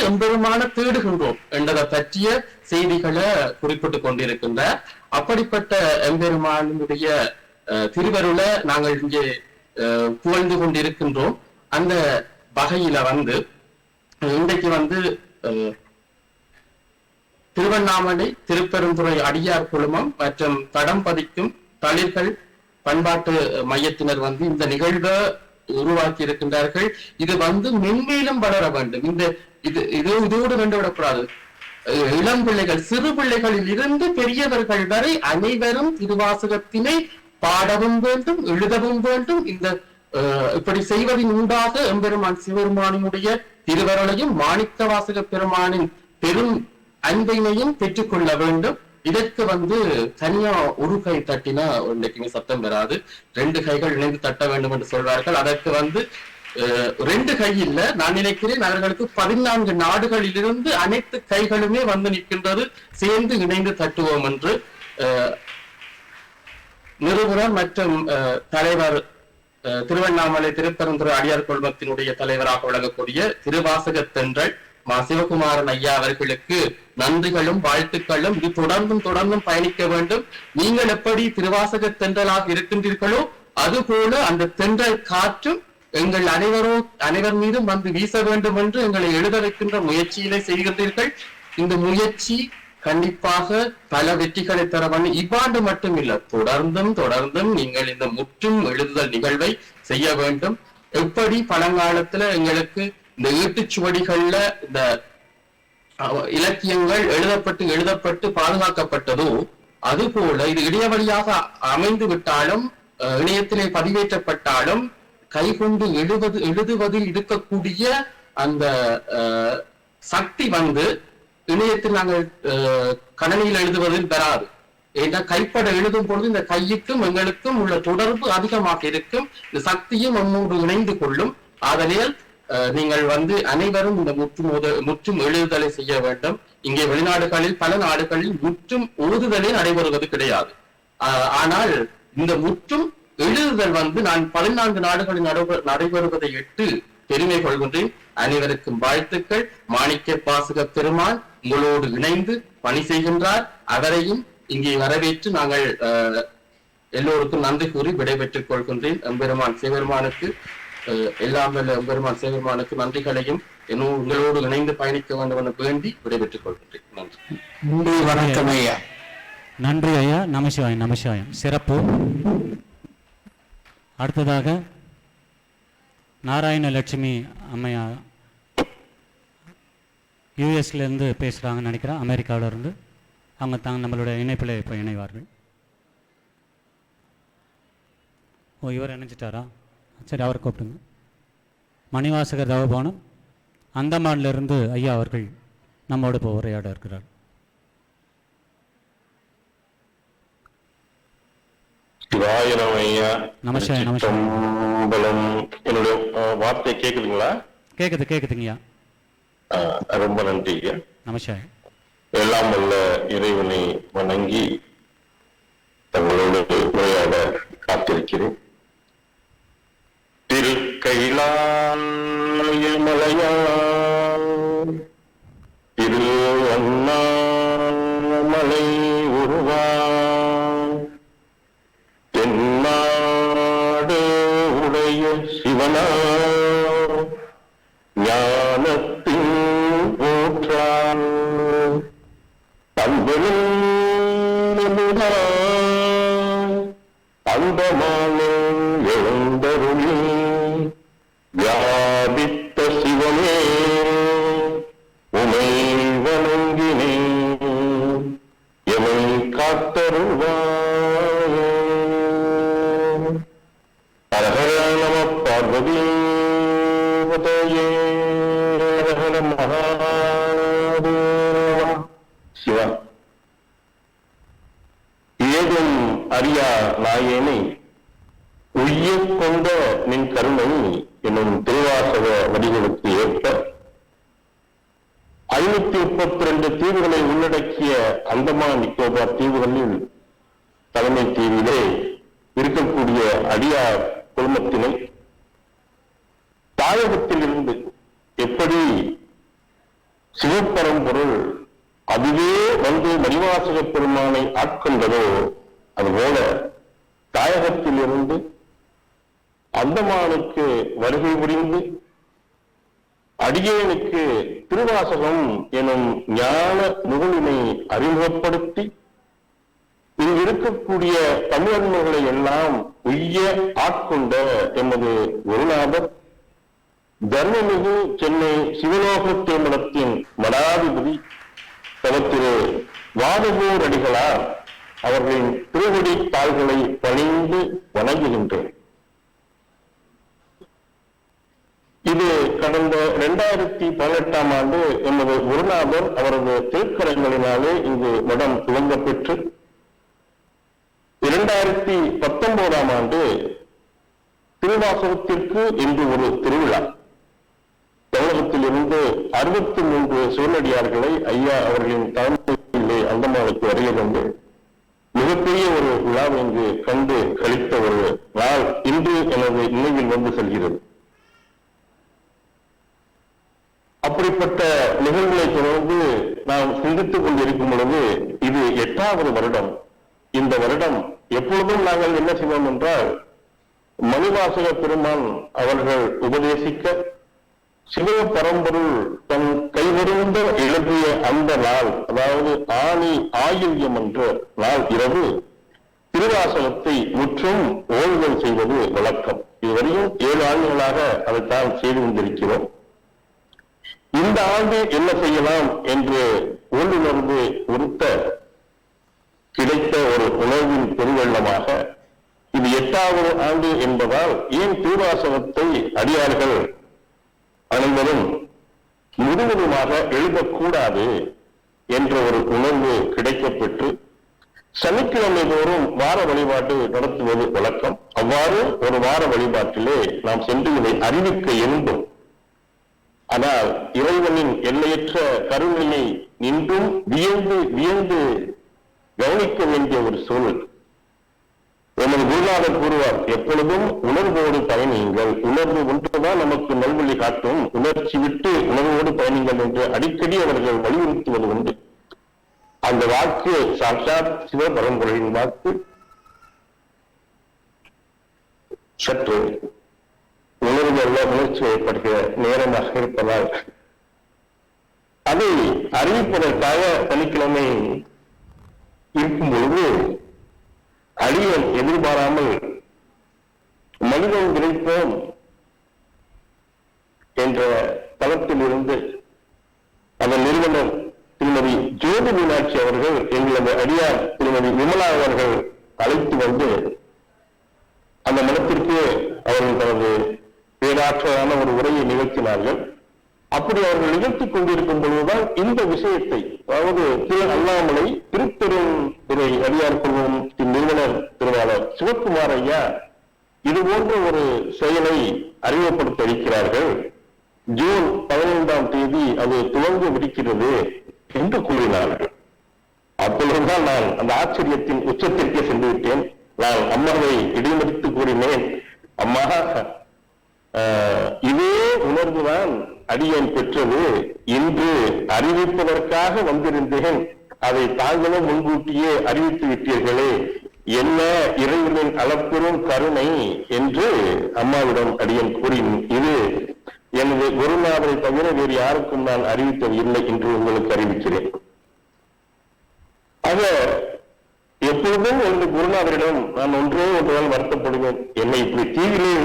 எம்பெருமான தேடுகின்றோம் என்றதை பற்றிய செய்திகளை குறிப்பிட்டுக் கொண்டிருக்கின்றார். அப்படிப்பட்ட எம்பெருமானுடைய திருவருளை நாங்கள் இங்கே புகழ்ந்து கொண்டிருக்கின்றோம். அந்த வகையில இன்றைக்கு திருவண்ணாமலை திருப்பெருந்துறை அடியார் குழுமம் மற்றும் தடம் பதிக்கும் தளிர்கள் பண்பாட்டு மையத்தினர் இந்த நிகழ்வை உருவாக்கி இருக்கின்றார்கள். இது மென்மேலும் வளர வேண்டும். இதோடு கண்டுவிடக்கூடாது. இளம் பிள்ளைகள், சிறு பிள்ளைகளில் இருந்து பெரியவர்கள் வரை அனைவரும் திருவாசகத்தினை பாடவும் வேண்டும், எழுதவும் வேண்டும். இப்படி செய்வதின் ஊடாக எம்பெருமான் சிவபெருமானினுடைய திருவருளையும் மாணிக்க வாசக பெருமானின் பெரும் அன்பினையும் பெற்றுக்கொள்ள வேண்டும். இதற்கு தனியா ஒரு கை தட்டினா இன்னைக்குமே சத்தம் வராது. 2 கைகள் இணைந்து தட்ட வேண்டும் என்று சொல்வார்கள். அதற்கு 2 கை இல்ல, நான் நினைக்கிறேன் அவர்களுக்கு 14 நாடுகளிலிருந்து அனைத்து கைகளுமே நிற்கின்றது. சேர்ந்து இணைந்து தட்டுவோம் என்று நிறுவனர் மற்றும் தலைவர் திருவண்ணாமலை திருப்பெருந்துறை அடியார் குழுமத்தினுடைய தலைவராக விளங்கக்கூடிய திருவாசக தென்றல் மா சிவகுமாரன் ஐயா அவர்களுக்கு நன்றிகளும் வாழ்த்துக்களும். இது தொடர்ந்தும் பயணிக்க வேண்டும். நீங்கள் எப்படி திருவாசக தென்றலாக இருக்கின்றீர்களோ அதுபோல அந்த தென்றல் காற்றும் எங்கள் அனைவர் மீதும் வீச வேண்டும் என்று எங்களை எழுத வைக்கின்ற முயற்சியினை செய்கின்றீர்கள். இந்த முயற்சி கண்டிப்பாக பல வெற்றிகளை தர வேண்டும். இவ்வாண்டு மட்டும் இல்ல, தொடர்ந்தும் நீங்கள் இந்த முற்றும் எழுதுதல் நிகழ்வை செய்ய வேண்டும். எப்படி பழங்காலத்துல எங்களுக்கு இந்த ஈட்டுச்சுவடிகள்ல இந்த இலக்கியங்கள் எழுதப்பட்டு பாதுகாக்கப்பட்டதோ அதுபோல இது இடைவெளியாக அமைந்து விட்டாலும் இணையத்திலே பதிவேற்றப்பட்டாலும் கைகொண்டு எழுதுவதில் இருக்கக்கூடிய அந்த சக்தி இணையத்தில் நாங்கள் கணனியில் எழுதுவதில் பெறாது. ஏன்னா கைப்பட எழுதும் பொழுது இந்த கையுக்கும் எங்களுக்கும் உள்ள தொடர்பு அதிகமாக இருக்கும். இந்த சக்தியும் நம்மோடு இணைந்து கொள்ளும். ஆதலால் நீங்கள் அனைவரும் இந்த முற்றும் எழுதுதலை செய்ய வேண்டும். இங்கே வெளிநாடுகளில் பல நாடுகளில் முற்றும் ஓதுதலே நடைபெறுவது கிடையாது. ஆனால் இந்த முற்றும் எழுதுதல் நான் 14 நாடுகளில் நடைபெறுவதை எட்டு பெருமை கொள்கின்றேன். அனைவருக்கும் வாழ்த்துக்கள். மாணிக்க வாசக பெருமான் உங்களோடு இணைந்து பணி செய்கின்றார். அவரையும் இங்கே வரவேற்று நாங்கள் எல்லோருக்கும் நன்றி கூறி விடைபெற்றுக் கொள்கின்றேன். எம்பெருமான் சிவபெருமானுக்கு எல்லாம் எம்பெருமான் சிவபெருமானுக்கு நன்றிகளையும் உங்களோடு இணைந்து பயணிக்க வேண்டும் என வேண்டி விடைபெற்றுக் கொள்கின்றேன். நன்றி. வணக்கம் ஐயா. நன்றி ஐயா. நமசிவாயம். நமசிவாயம். சிறப்பு. அடுத்ததாக நாராயணலட்சுமி அம்மையா யூஎஸ்லேருந்து பேசுகிறாங்கன்னு நினைக்கிறேன். அமெரிக்காவிலேருந்து அவங்க நம்மளுடைய இணைப்பில் இப்போ இணைவார்கள். ஓ, இவர் இணைஞ்சிட்டாரா? சரி, அவரை கூப்பிடுங்க. மணிவாசகர் தவபானம் அந்தமானிலிருந்து ஐயா அவர்கள் நம்மோடு இப்போ உரையாட இருக்கிறார். நமஸ்காரம். நமஸ்காரம். என்னுடைய வார்த்தை கேக்குதுங்களா? கேக்குதுங்கய்யா. ரொம்ப நன்றி ஐயா. நமஸ்காரம். எல்லாம் வல்ல இறைவனை வணங்கி தங்களோடு உரையாட காத்திருக்கிறேன். திருக்கைலாயமலையான் திரு அண்ணாமலை உருவான் தென்னாடு உடைய சிவனா ஞானத்தின் போற்றான் அன்பனும் அந்தமானும் எழுந்தருளி வியாபித்த சிவனே உமை வணங்கினேன் எமை காத்தருள்வாய். ஹரஹர நம பார்வதி பதயே ஹர மகாதேவ சிவா. ஏதும் அறியா நாயேனை உய்யக் கொண்ட நின் கருணை என்னும் திருவாசக வடிகளுக்கு ஏற்ப 532 தீவுகளை உள்ளடக்கிய அந்தமான் நிக்கோபார் தீவுகளில் தலைமை தீவிலே இருக்கக்கூடிய அடியார் குழுமத்தினை தாயகத்திலிருந்து எப்படி சிவப்பரம்பொருள் அதுவே வந்து மணிவாசக பெருமானை ஆட்கொண்டதோ அதுபோல தாயகத்திலிருந்து அந்தமானுக்கு வருகை புரிந்து அடியேனுக்கு திருவாசகம் எனும் ஞான நூலினை அறிமுகப்படுத்தி இங்கு இருக்கக்கூடிய தமிழன்மைகளை எல்லாம் உய்ய ஆட்கொண்ட எமது குருநாதர் தர்மமிகு சென்னை சிவலோக தேமலத்தின் மடாதிபதி திரு வாதவூர் அடிகளார் அவர்களின் திருவடி தாள்களை பணிந்து வணங்குகின்றேன். இது கடந்த 2018ஆம் ஆண்டு எமது குருநாதர் அவரது திருக்கரங்களினாலே இங்கு மடம் துவங்க பெற்று 2019ஆம் ஆண்டு திருவாசகத்திற்கு இன்று ஒரு திருவிழா தமிழகத்தில் இருந்து 63 சிவனடியார்களை ஐயா அவர்களின் தலைமையிலே அந்தமானுக்கு வருகை கொண்டு மிகப்பெரிய ஒரு விழாவை இங்கு கண்டு கழித்த ஒரு நாள் இன்று எனது நினைவில் வந்து செல்கிறது. அப்படிப்பட்ட நிகழ்வுகளை தொடர்ந்து நாம் சிந்தித்துக் கொண்டிருக்கும் பொழுது இது 8வது வருடம். இந்த வருடம் எப்பொழுதும் நாங்கள் என்ன செய்வோம் என்றால் மணிவாசக பெருமான் அவர்கள் உபதேசிக்க சிவ பரம்பொருள் தன் கைவருந்த எழுதிய அந்த நாள், அதாவது ஆனி ஆயில்யம் என்ற நாள் இரவு திருவாசகத்தை முற்றும் ஓய்வல் செய்வது வழக்கம். இதுவரையும் 7 ஆண்டுகளாக அதைத்தான் செய்து கொண்டிருக்கிறோம். இந்த ஆண்டு என்ன செய்யலாம் என்று உள்ளுணர்ந்து உறுத்த கிடைத்த ஒரு உணர்வின் பெருவெள்ளமாக இது 8வது ஆண்டு என்பதால் ஏன் திருவாசகத்தை அடியார்கள் அனைவரும் முழுவதுமாக எழுதக்கூடாது என்ற ஒரு உணர்வு கிடைக்கப்பெற்று சனிக்கிழமை தோறும் வார வழிபாட்டு நடத்துவது வழக்கம். அவ்வாறு ஒரு வார வழிபாட்டிலே நாம் சென்று இதை அறிவிக்க எண்ணும். ஆனால் இறைவனின் எல்லையற்ற கருணையை இன்றும் வியந்து வியந்து கவனிக்க வேண்டிய ஒரு சூழல். எமது குருநாதர் கூறுவார், எப்பொழுதும் உணர்வோடு பயணியுங்கள், உணர்வு ஒன்றுதான் நமக்கு நல்வழி காட்டும், உணர்ச்சி விட்டு உணர்வோடு பயணிங்கள் என்று அடிக்கடி அவர்கள் வலியுறுத்துவது உண்டு. அந்த வாக்கு சாட்சாத் சிவபரம்பொருளின் வாக்கு. சற்று உணர்வு அல்ல உணர்ச்சி ஏற்படுகிற நேரமாக இருப்பதால் அதை அறிவிப்பதற்காக சனிக்கிழமை இருக்கும் பொழுது அடியன் எதிர்பாராமல் மனிதன் கிடைப்போம் என்ற தளத்தில் இருந்து அதன் நிறுவனர் திருமதி ஜோதி மீனாட்சி அவர்கள் எங்களது அடியார் திருமதி விமலா அவர்கள் அழைத்து வந்து அந்த மனத்திற்கு அவர்கள் தனது பேராற்றலான ஒரு உரையை நிகழ்த்தினார்கள். அப்படி அவர்கள் நிகழ்த்தி கொண்டிருக்கும் பொழுதுதான் இந்த விஷயத்தை, அதாவது திரு அண்ணாமலை திருப்பெருந்துறை அடியார் குழுமத்தின் நிறுவனர் திருவாளர் சிவக்குமார் ஐயா இது போன்ற ஒரு செயலை அறிமுகப்படுத்த இருக்கிறார்கள். ஜூன் 15ஆம் தேதி அது துவங்கவிருக்கிறது என்று கூறினார்கள். அப்பொழுதுதான் நான் அந்த ஆச்சரியத்தின் உச்சத்திற்கே சென்று விட்டேன். நான் அம்மாவை இடைமறித்து கூறினேன், அம்மா இதே உணர்வுதான் அடியேன் பெற்றது. இன்று அறிவிப்பதற்காக வந்திருந்தேன், அதை தாங்களும் முன்கூட்டியே அறிவித்து விட்டீர்களே, என்ன இறைவனின் அளப்பெரும் கருணை என்று அம்மாவிடம் அடியேன் கூறினேன். இது எனது குருநாதரை தவிர வேறு யாருக்கும் நான் அறிவித்தது இல்லை என்று உங்களுக்கு அறிவிக்கிறேன். ஆக எப்பொழுதும் எனது குருநாதரிடம் நான் ஒன்றுதான் வருத்தப்படுவேன், என்னை இப்படி தீவிலே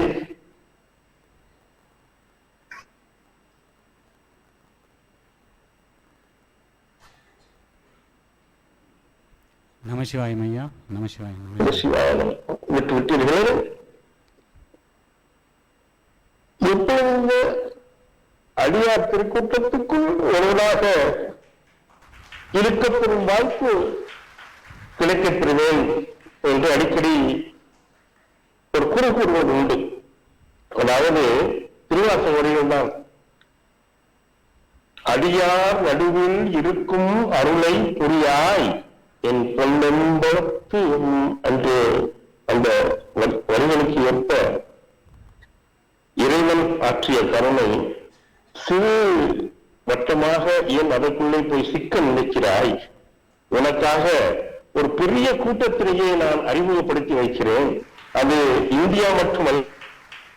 நமசிவாயம் ஐயா. நமசிவாயம். விட்டு விட்டீர்களே. எப்பொழுது அடியார் திருக்கூட்டத்துக்குள் ஒருவராக இருக்கப்பெறும் வாய்ப்பு கிடைக்கப்பெறுவேன் என்று அடிக்கடி ஒரு குறு கூறுவது உண்டு. அதாவது திருவாசக வரிகள் தான், அடியார் நடுவில் இருக்கும் அருளை புரியாய் என் பொன்னென்பத்து என்று அந்த வரிகளுக்கு ஏற்ப இறைவன் ஆற்றிய கருணை சிறு வட்டமாக ஏன் அதற்குள்ளே போய் சிக்க நினைக்கிறாய்? உனக்காக ஒரு பெரிய கூட்டத்திலேயே நான் அறிமுகப்படுத்தி வைக்கிறேன். அது இந்தியா மட்டுமல்ல,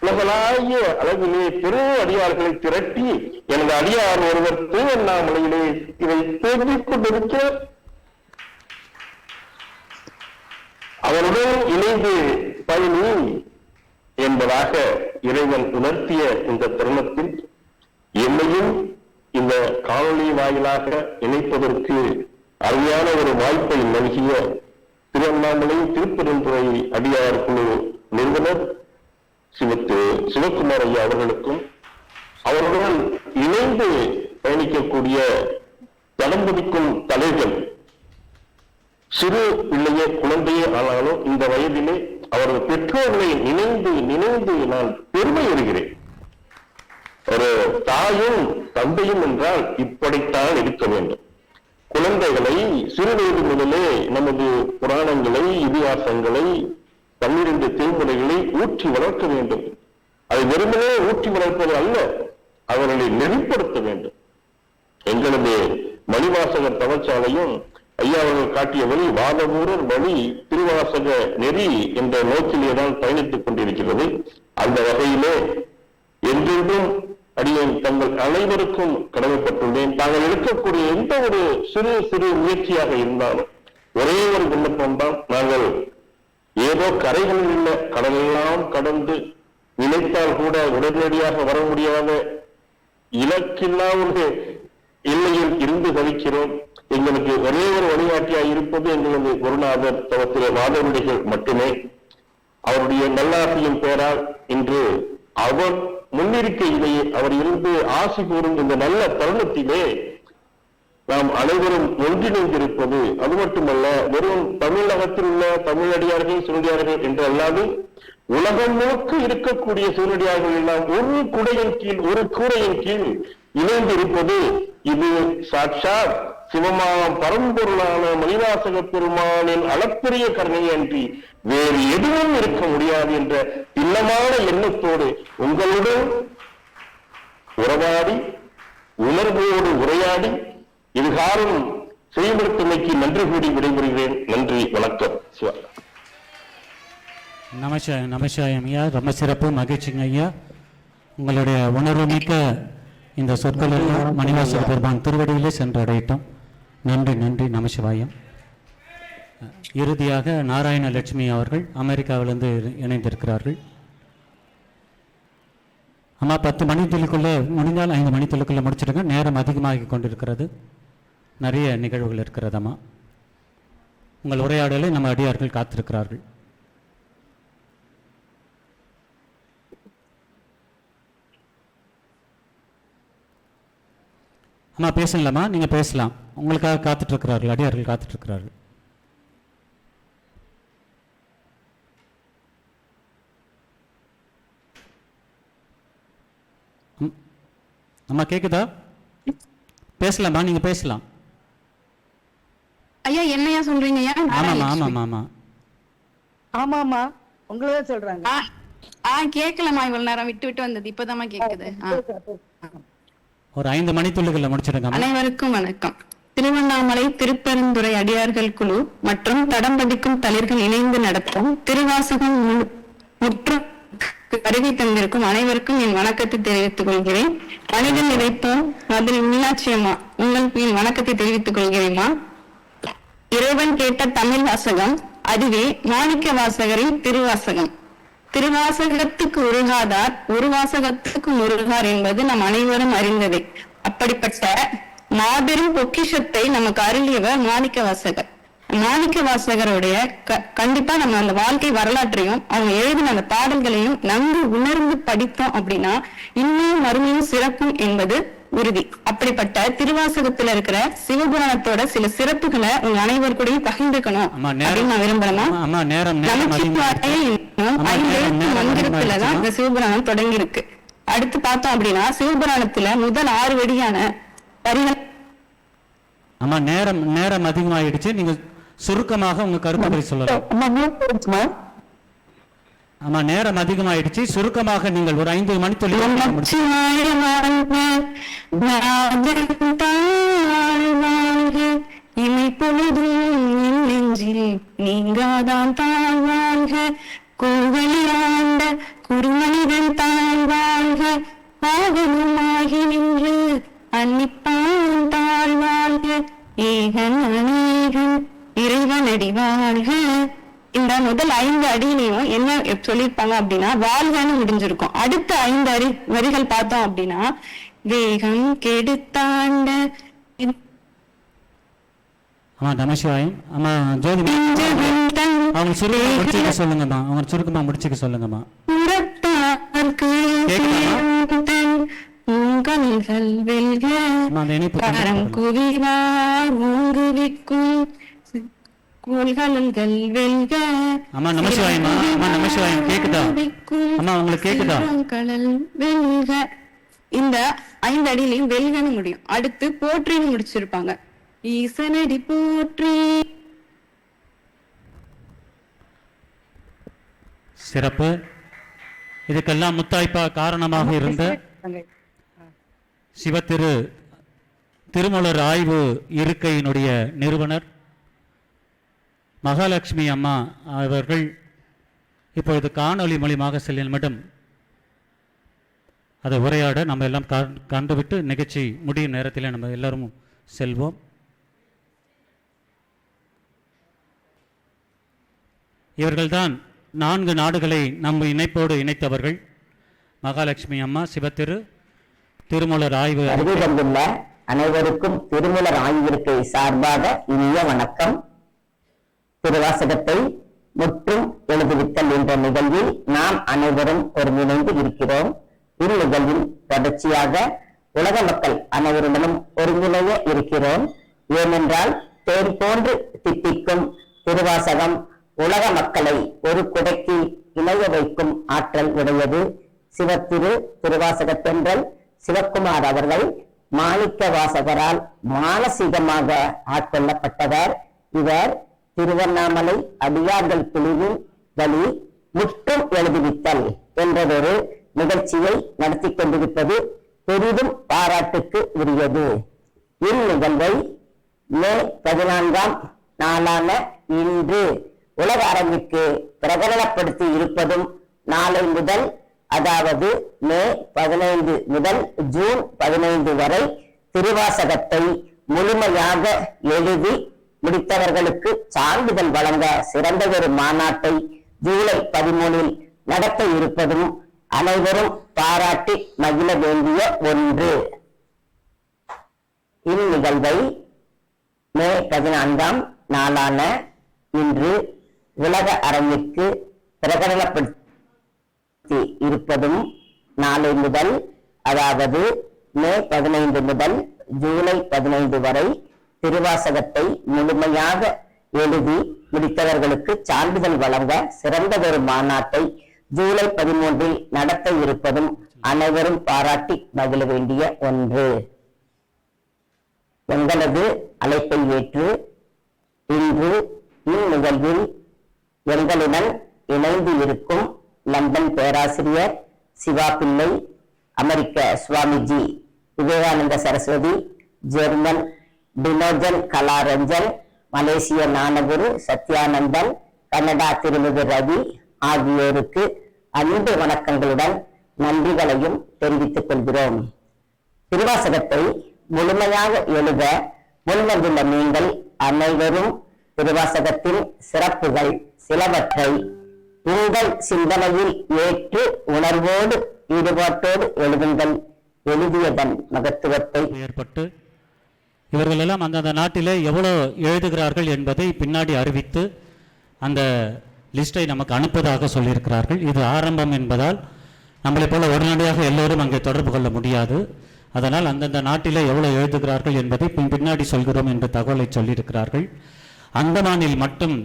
உலகளாகிய அளவிலே பெரும் அடியார்களை திரட்டி எனது அடியார் ஒருவர் திருவண்ணாமலையிலே இதை பேசிக் கொண்டிருக்கிறார். அவருடன் இணைந்து பயணி என்பதாக இறைவன் உணர்த்திய இந்த தருணத்தில் என்னையும் இந்த காணொலி வாயிலாக இணைப்பதற்கு அருமையான ஒரு வாய்ப்பை நல்கிய திருவண்ணாமலை திருப்பெருந்துறை அடியார் குழு நிறுவனர் சிவக்குமார் ஐயா அவர்களுக்கும் அவர்களுடன் இணைந்து பயணிக்கக்கூடிய தளம்பதிக்கும் தலைகள், சிறு பிள்ளையே குழந்தையே ஆனாலும் இந்த வயதிலே அவரது பெற்றோர்களை நினைந்து நான் பெருமை வருகிறேன். ஒரு தாயும் தந்தையும் என்றால் இப்படித்தான் இருக்க வேண்டும். குழந்தைகளை சிறு வயது முதலே நமது புராணங்களை, இதிகாசங்களை, 12 திருமுறைகளை ஊற்றி வளர்க்க வேண்டும். அதை வெறுமனே ஊற்றி வளர்ப்பது அல்ல, அவர்களை நெறிப்படுத்த வேண்டும். எங்களது மணிவாசகர் தவச்சாலையும் ஐயா அவர்கள் காட்டிய வழி வாதவூரர் வழி திருவாசக நெறி என்ற நோக்கிலேதான் பயணித்துக் கொண்டிருக்கிறது. அந்த வகையிலே என்றென்றும் அடியேன் தங்கள் அனைவருக்கும் கடமைப்பட்டுள்ளேன். தாங்கள் எடுக்கக்கூடிய எந்த ஒரு சிறு முயற்சியாக இருந்தாலும் ஒரே ஒரு விண்ணப்பம் தான், நாங்கள் ஏதோ கரைகளில் உள்ள கடலெல்லாம் கடந்து நினைத்தால் கூட உடனடியாக வர முடியாத இலக்கில்லா ஒரு எல்லையில் இருந்து தவிக்கிறோம். எங்களுக்கு ஒரே ஒரு வழிகாட்டியாக இருப்பது எங்களது குருநாதர் தவத்திலே வாதவடிகள் மட்டுமே. அவருடைய நல்லாசியின் பெயரால் இன்று அவர் முன்னிருக்கையிலேயே அவர் இருந்து ஆசி கூறும் இந்த நல்ல தருணத்திலே நாம் அனைவரும் ஒன்றிணைந்திருப்பது, அது மட்டுமல்ல வெறும் தமிழகத்தில் உள்ள தமிழடியார்கள் சிவனடியார்கள் என்று அல்லாது உலகம் முழுக்க இருக்கக்கூடிய சிவனடியார்கள் எல்லாம் ஒரு குடையின் கீழ், ஒரு கூரையின் கீழ் இணைந்து இருப்பது, இது சாட்சாத் சிவமாம் பரம்பொருளான மணிவாசக பெருமானின் அளப்பெரிய கருணையை அன்றி வேறு எதுவும் இருக்க முடியாது என்ற இல்லமான எண்ணத்தோடு உங்களுடன் உறவாடி உணர்வோடு உரையாடி இதுகாலம் செய்யப்படுத்தமைக்கு நன்றி கூடி விடைபெறுகிறேன். நன்றி, வணக்கம். சிவா. நமசிவாயம் ஐயா. ரொம்ப சிறப்பு, மகிழ்ச்சிங்க ஐயா. உங்களுடைய உணர்வுமிக்க இந்த சொற்கள் எல்லாம் மணிவாசக பெருமான் திருவடியிலே சென்றடையட்டும். நன்றி, நன்றி. நமசிவாயம். இறுதியாக நாராயணலட்சுமி அவர்கள் அமெரிக்காவிலிருந்து இணைந்திருக்கிறார்கள். அம்மா 10 மணித்துளிக்குள்ளே முடிந்தால் 5 மணித்துளிக்குள்ளே முடிச்சிடுங்க. நேரம் அதிகமாகி கொண்டிருக்கிறது, நிறைய நிகழ்வுகள் இருக்கிறதம்மா. உங்கள் உரையாடலை நம்ம அடியார்கள் காத்திருக்கிறார்கள். அம்மா பேசலாமா? நீங்கள் பேசலாம். உங்களுக்காக காத்துட்ருக்கிறார்கள், அடியார்கள் காத்துட்ருக்கிறார்கள். அம்மா கேக்குதா? பேசலாமா? நீங்க பேசலாம். ஐயா என்னையா சொல்றீங்க? ஆமாமா ஆமாமா ஆமா ஆமாமா உங்களதான் சொல்றாங்க. கேட்கலமா, இவ்வளவு நேரம் விட்டு விட்டு வந்தது, இப்பதாம்மா கேக்குது. ஒரு 5 மணித்துள்ளிகளில் முடிச்சிடுங்க. அனைவருக்கும் வணக்கம். திருவண்ணாமலை திருப்பெருந்துறை அடியார்கள் குழு மற்றும் தடம் பதிக்கும் தளிர்கள் இணைந்து நடத்தும் திருவாசகம் முற்றும் வருகை தந்திருக்கும் அனைவருக்கும் என் வணக்கத்தை தெரிவித்துக் கொள்கிறேன். மனிதன் நினைப்போம் அதில் மீனாட்சி அம்மா உங்களுக்கு என் வணக்கத்தை தெரிவித்துக் கொள்கிறேம்மா. இறைவன் கேட்ட தமிழ் வாசகம், அதுவே மாணிக்க வாசகரின் திருவாசகம். திருவாசகத்துக்கு உருகாதார் ஒரு வாசகத்துக்கு முருகார் என்பது நம் அனைவரும் அறிந்ததே. அப்படிப்பட்ட மாபெரும் பொக்கிஷத்தை நமக்கு அருளியவர் மாணிக்க வாசகர். மாணிக்க வாசகருடைய கண்டிப்பா நம்ம அந்த வாழ்க்கை வரலாற்றையும் அவங்க எழுதின அந்த பாடல்களையும் நன்கு உணர்ந்து படித்தோம் அப்படின்னா இன்னும் மறுமையும் சிறக்கும் என்பது உறுதி. அப்படிப்பட்ட திருவாசகத்துல இருக்கிற சிவபுராணத்தோட சில சிறப்புகளை உங்க அனைவர் கூடயும் பகிர்ந்துக்கணும் அப்படின்னு நான் விரும்புறேன்னா, மந்திரத்துலதான் இந்த சிவபுராணம் தொடங்கி இருக்கு. அடுத்து பார்த்தோம் அப்படின்னா சிவபுராணத்துல முதல் 6 வடியான வரிகள். ஆமா, நேரம் அதிகமாயிடுச்சு. நீங்க சுருக்கமாக உங்க கருத்துக்களை சொல்லலாம். ஆமா, நேரம் அதிகமாயிடுச்சு. சுருக்கமாக நீங்கள் ஒரு 5 மணித்துள்ளி. இமை பொழுதும் நெஞ்சில் நீங்காதான் தாழ்வாழ்க, கோவலியாண்ட குருமனிதன் தாழ்வாழ்க, ஆகலுமாகி நின்று அன்னிப்பான் தாழ்வாழ்க, ஏகன் அநேகன் இறைவனடி வாழ்க. இந்த முதல் 5 அடியிலையும் என்ன சொல்லியிருப்பாங்க அப்படின்னா வாழ்கன்னு முடிஞ்சிருக்கும். அடுத்த 5 வரிகள் பார்த்தோம் அப்படின்னா வேகம் கெடுத்தாண்ட. ஆமா, நமசிவாயம். ஆமா, ஜோதி அவங்க சுருக்கமா முடிச்சுக்க சொல்லுங்கம்மா. அவங்க சுருக்கமா முடிச்சுக்க சொல்லுங்கம்மா. உங்கள்கள் வெல்க கரம் குவிவார் ஊங்குவிக்கும் கோள்கள் வெல்க. அம்மா நமசிவாயம்மா. அம்மா நமசிவாயம் கேக்குதா? அம்மா உங்களுக்கு கேக்குதா? கடல் வெல்க. இந்த 5 அடியிலையும் வெல்கன்னு முடியும். அடுத்து போற்றின்னு முடிச்சிருப்பாங்க. ஈசனடி போற்றி. சிறப்பு. இதுக்கெல்லாம் முத்தாய்ப்பா காரணமாக இருந்த சிவத்திரு திருமலர் ஆய்வு இருக்கையினுடைய நிறுவனர் மகாலட்சுமி அம்மா அவர்கள் இப்பொழுது காணொலி மூலியமாக சில நிமிடம் அதை உரையாட நம்ம எல்லாம் கண்டுவிட்டு நிகழ்ச்சி முடியும் நேரத்தில் நம்ம எல்லாரும் செல்வோம். இவர்கள்தான் 4 நாடுகளை நம்ம இணைப்போடு இணைத்தவர்கள். மகாலட்சுமி அம்மா சிவத்திரு திருமலர் ஆய்வு வந்துள்ள அனைவருக்கும் திருமலர் ஆய்விருக்கை சார்பாக இனிய வணக்கம். திருவாசகத்தை முற்றும் எழுதுவித்தல் என்ற நிகழ்வில் நாம் அனைவரும் ஒருங்கிணைந்து இருக்கிறோம். இந்நிகழ்வில் தொடர்ச்சியாக உலக மக்கள் அனைவருடனும் ஒருங்கிணைய இருக்கிறோம். ஏனென்றால் தேர் போன்று தித்திக்கும் திருவாசகம் உலக மக்களை ஒரு குடைக்கு இணைய வைக்கும் ஆற்றல் உடையது. சிவத்திரு திருவாசகத்தென்றல் சிவக்குமார் அவர்கள் மாணிக்க வாசகரால் மானசீகமாக ஆட்கொள்ளப்பட்டவர். இவர் திருவண்ணாமலை அடியார்கள் குழுவின் வழி முற்றும் எழுதுவித்தல் என்றதொரு நிகழ்ச்சியை நடத்தி கொண்டிருப்பது பெரிதும் பாராட்டுக்கு உரியது. இந்நிகழ்வை மே 14ஆம் நாளான இன்று உலக அரங்கிற்கு பிரகடனப்படுத்தி இருப்பதும் நாளை முதல், அதாவது மே 15 முதல் ஜூன் 15 வரை திருவாசகத்தை முழுமையாக எழுதி முடித்தவர்களுக்கு சான்றிதழ் வழங்க சிறந்ததொரு மாநாட்டை ஜூலை 13இல் நடத்த இருப்பதும் அனைவரும் பாராட்டி மகிழ வேண்டிய ஒன்று. இந்நிகழ்வை மே 14ஆம் நாளான இன்று உலக அரங்கிற்கு பிரகடனப்படுத்தி இருப்பதும் நாளை முதல், அதாவது மே 15 முதல் ஜூலை 15 வரை திருவாசகத்தை முழுமையாக எழுதி முடித்தவர்களுக்கு சான்றிதழ் வழங்க சிறந்ததொரு மாநாட்டை ஜூலை 13 நடத்த இருப்பதும் அனைவரும் பாராட்டி மகிழ வேண்டிய ஒன்று. எங்களது அழைப்பை ஏற்று இன்று இந்நிகழ்வில் எங்களுடன் இணைந்து இருக்கும் லண்டன் பேராசிரியர் சிவா பிள்ளை, அமெரிக்க சுவாமிஜி விவேகானந்த சரஸ்வதி, ஜெர்மன் டினோஜன் கலாரஞ்சன், மலேசிய ஞானகுரு சத்யானந்தன், கனடா திருமிகு ரவி ஆகியோருக்கு அன்பு வணக்கங்களுடன் நன்றிகளையும் தெரிவித்துக் கொள்கிறோம். திருவாசகத்தை முழுமையாக எழுத முன்வந்துள்ள நீங்கள் அனைவரும் திருவாசகத்தின் சிறப்புகள் சிலவற்றை உங்கள் சிந்தனையில் ஏற்று உணர்வோடு ஈடுபாட்டோடு எழுதுங்கள். எழுதியதன் மகத்துவத்தை ஏற்பட்டு இவர்கள் எல்லாம் அந்தந்த நாட்டிலே எவ்வளோ எழுதுகிறார்கள் என்பதை பின்னாடி அறிவித்து அந்த லிஸ்டை நமக்கு அனுப்பதாக சொல்லியிருக்கிறார்கள். இது ஆரம்பம் என்பதால் நம்மளை போல உடனடியாக எல்லோரும் அங்கே தொடர்பு கொள்ள முடியாது. அதனால் அந்தந்த நாட்டிலே எவ்வளோ எழுதுகிறார்கள் என்பதை பின்னாடி சொல்கிறோம் என்று தகவலை சொல்லியிருக்கிறார்கள். அந்தமானில் மட்டும்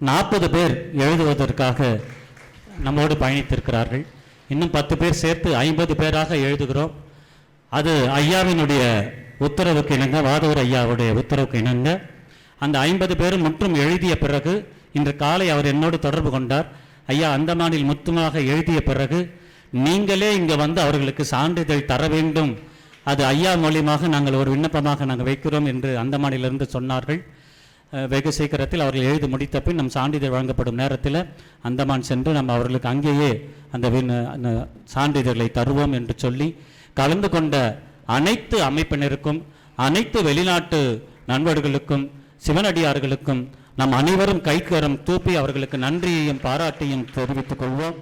40 பேர் எழுதுவதற்காக நம்மோடு பயணித்திருக்கிறார்கள். இன்னும் 10 பேர் சேர்த்து 50 பேராக எழுதுகிறோம். அது ஐயாவினுடைய உத்தரவுக்கு இணங்க, வாதூர் ஐயாவுடைய உத்தரவுக்கு இணங்க அந்த 50 பேரும் முற்றும் எழுதிய பிறகு இன்று காலை அவர் என்னோடு தொடர்பு கொண்டார். ஐயா, அந்தமானில் மொத்தமாக எழுதிய பிறகு நீங்களே இங்கே வந்து அவர்களுக்கு சான்றிதழ் தர வேண்டும், அது ஐயா மூலியமாக நாங்கள் ஒரு விண்ணப்பமாக நாங்கள் வைக்கிறோம் என்று அந்தமானிலிருந்து சொன்னார்கள். வெகு சீக்கிரத்தில் அவர்கள் எழுதி முடித்த பின் நம் சான்றிதழ் வழங்கப்படும் நேரத்தில் அந்தமான் சென்று நம்ம அவர்களுக்கு அங்கேயே அந்த சான்றிதழ்களை தருவோம் என்று சொல்லி கலந்து கொண்ட அனைத்து அமைப்பினருக்கும், அனைத்து வெளிநாட்டு நண்பர்களுக்கும், சிவனடியார்களுக்கும் நம் அனைவரும் கைக்கரம் தூப்பி அவர்களுக்கு நன்றியையும் பாராட்டியும் தெரிவித்துக் கொள்வோம்.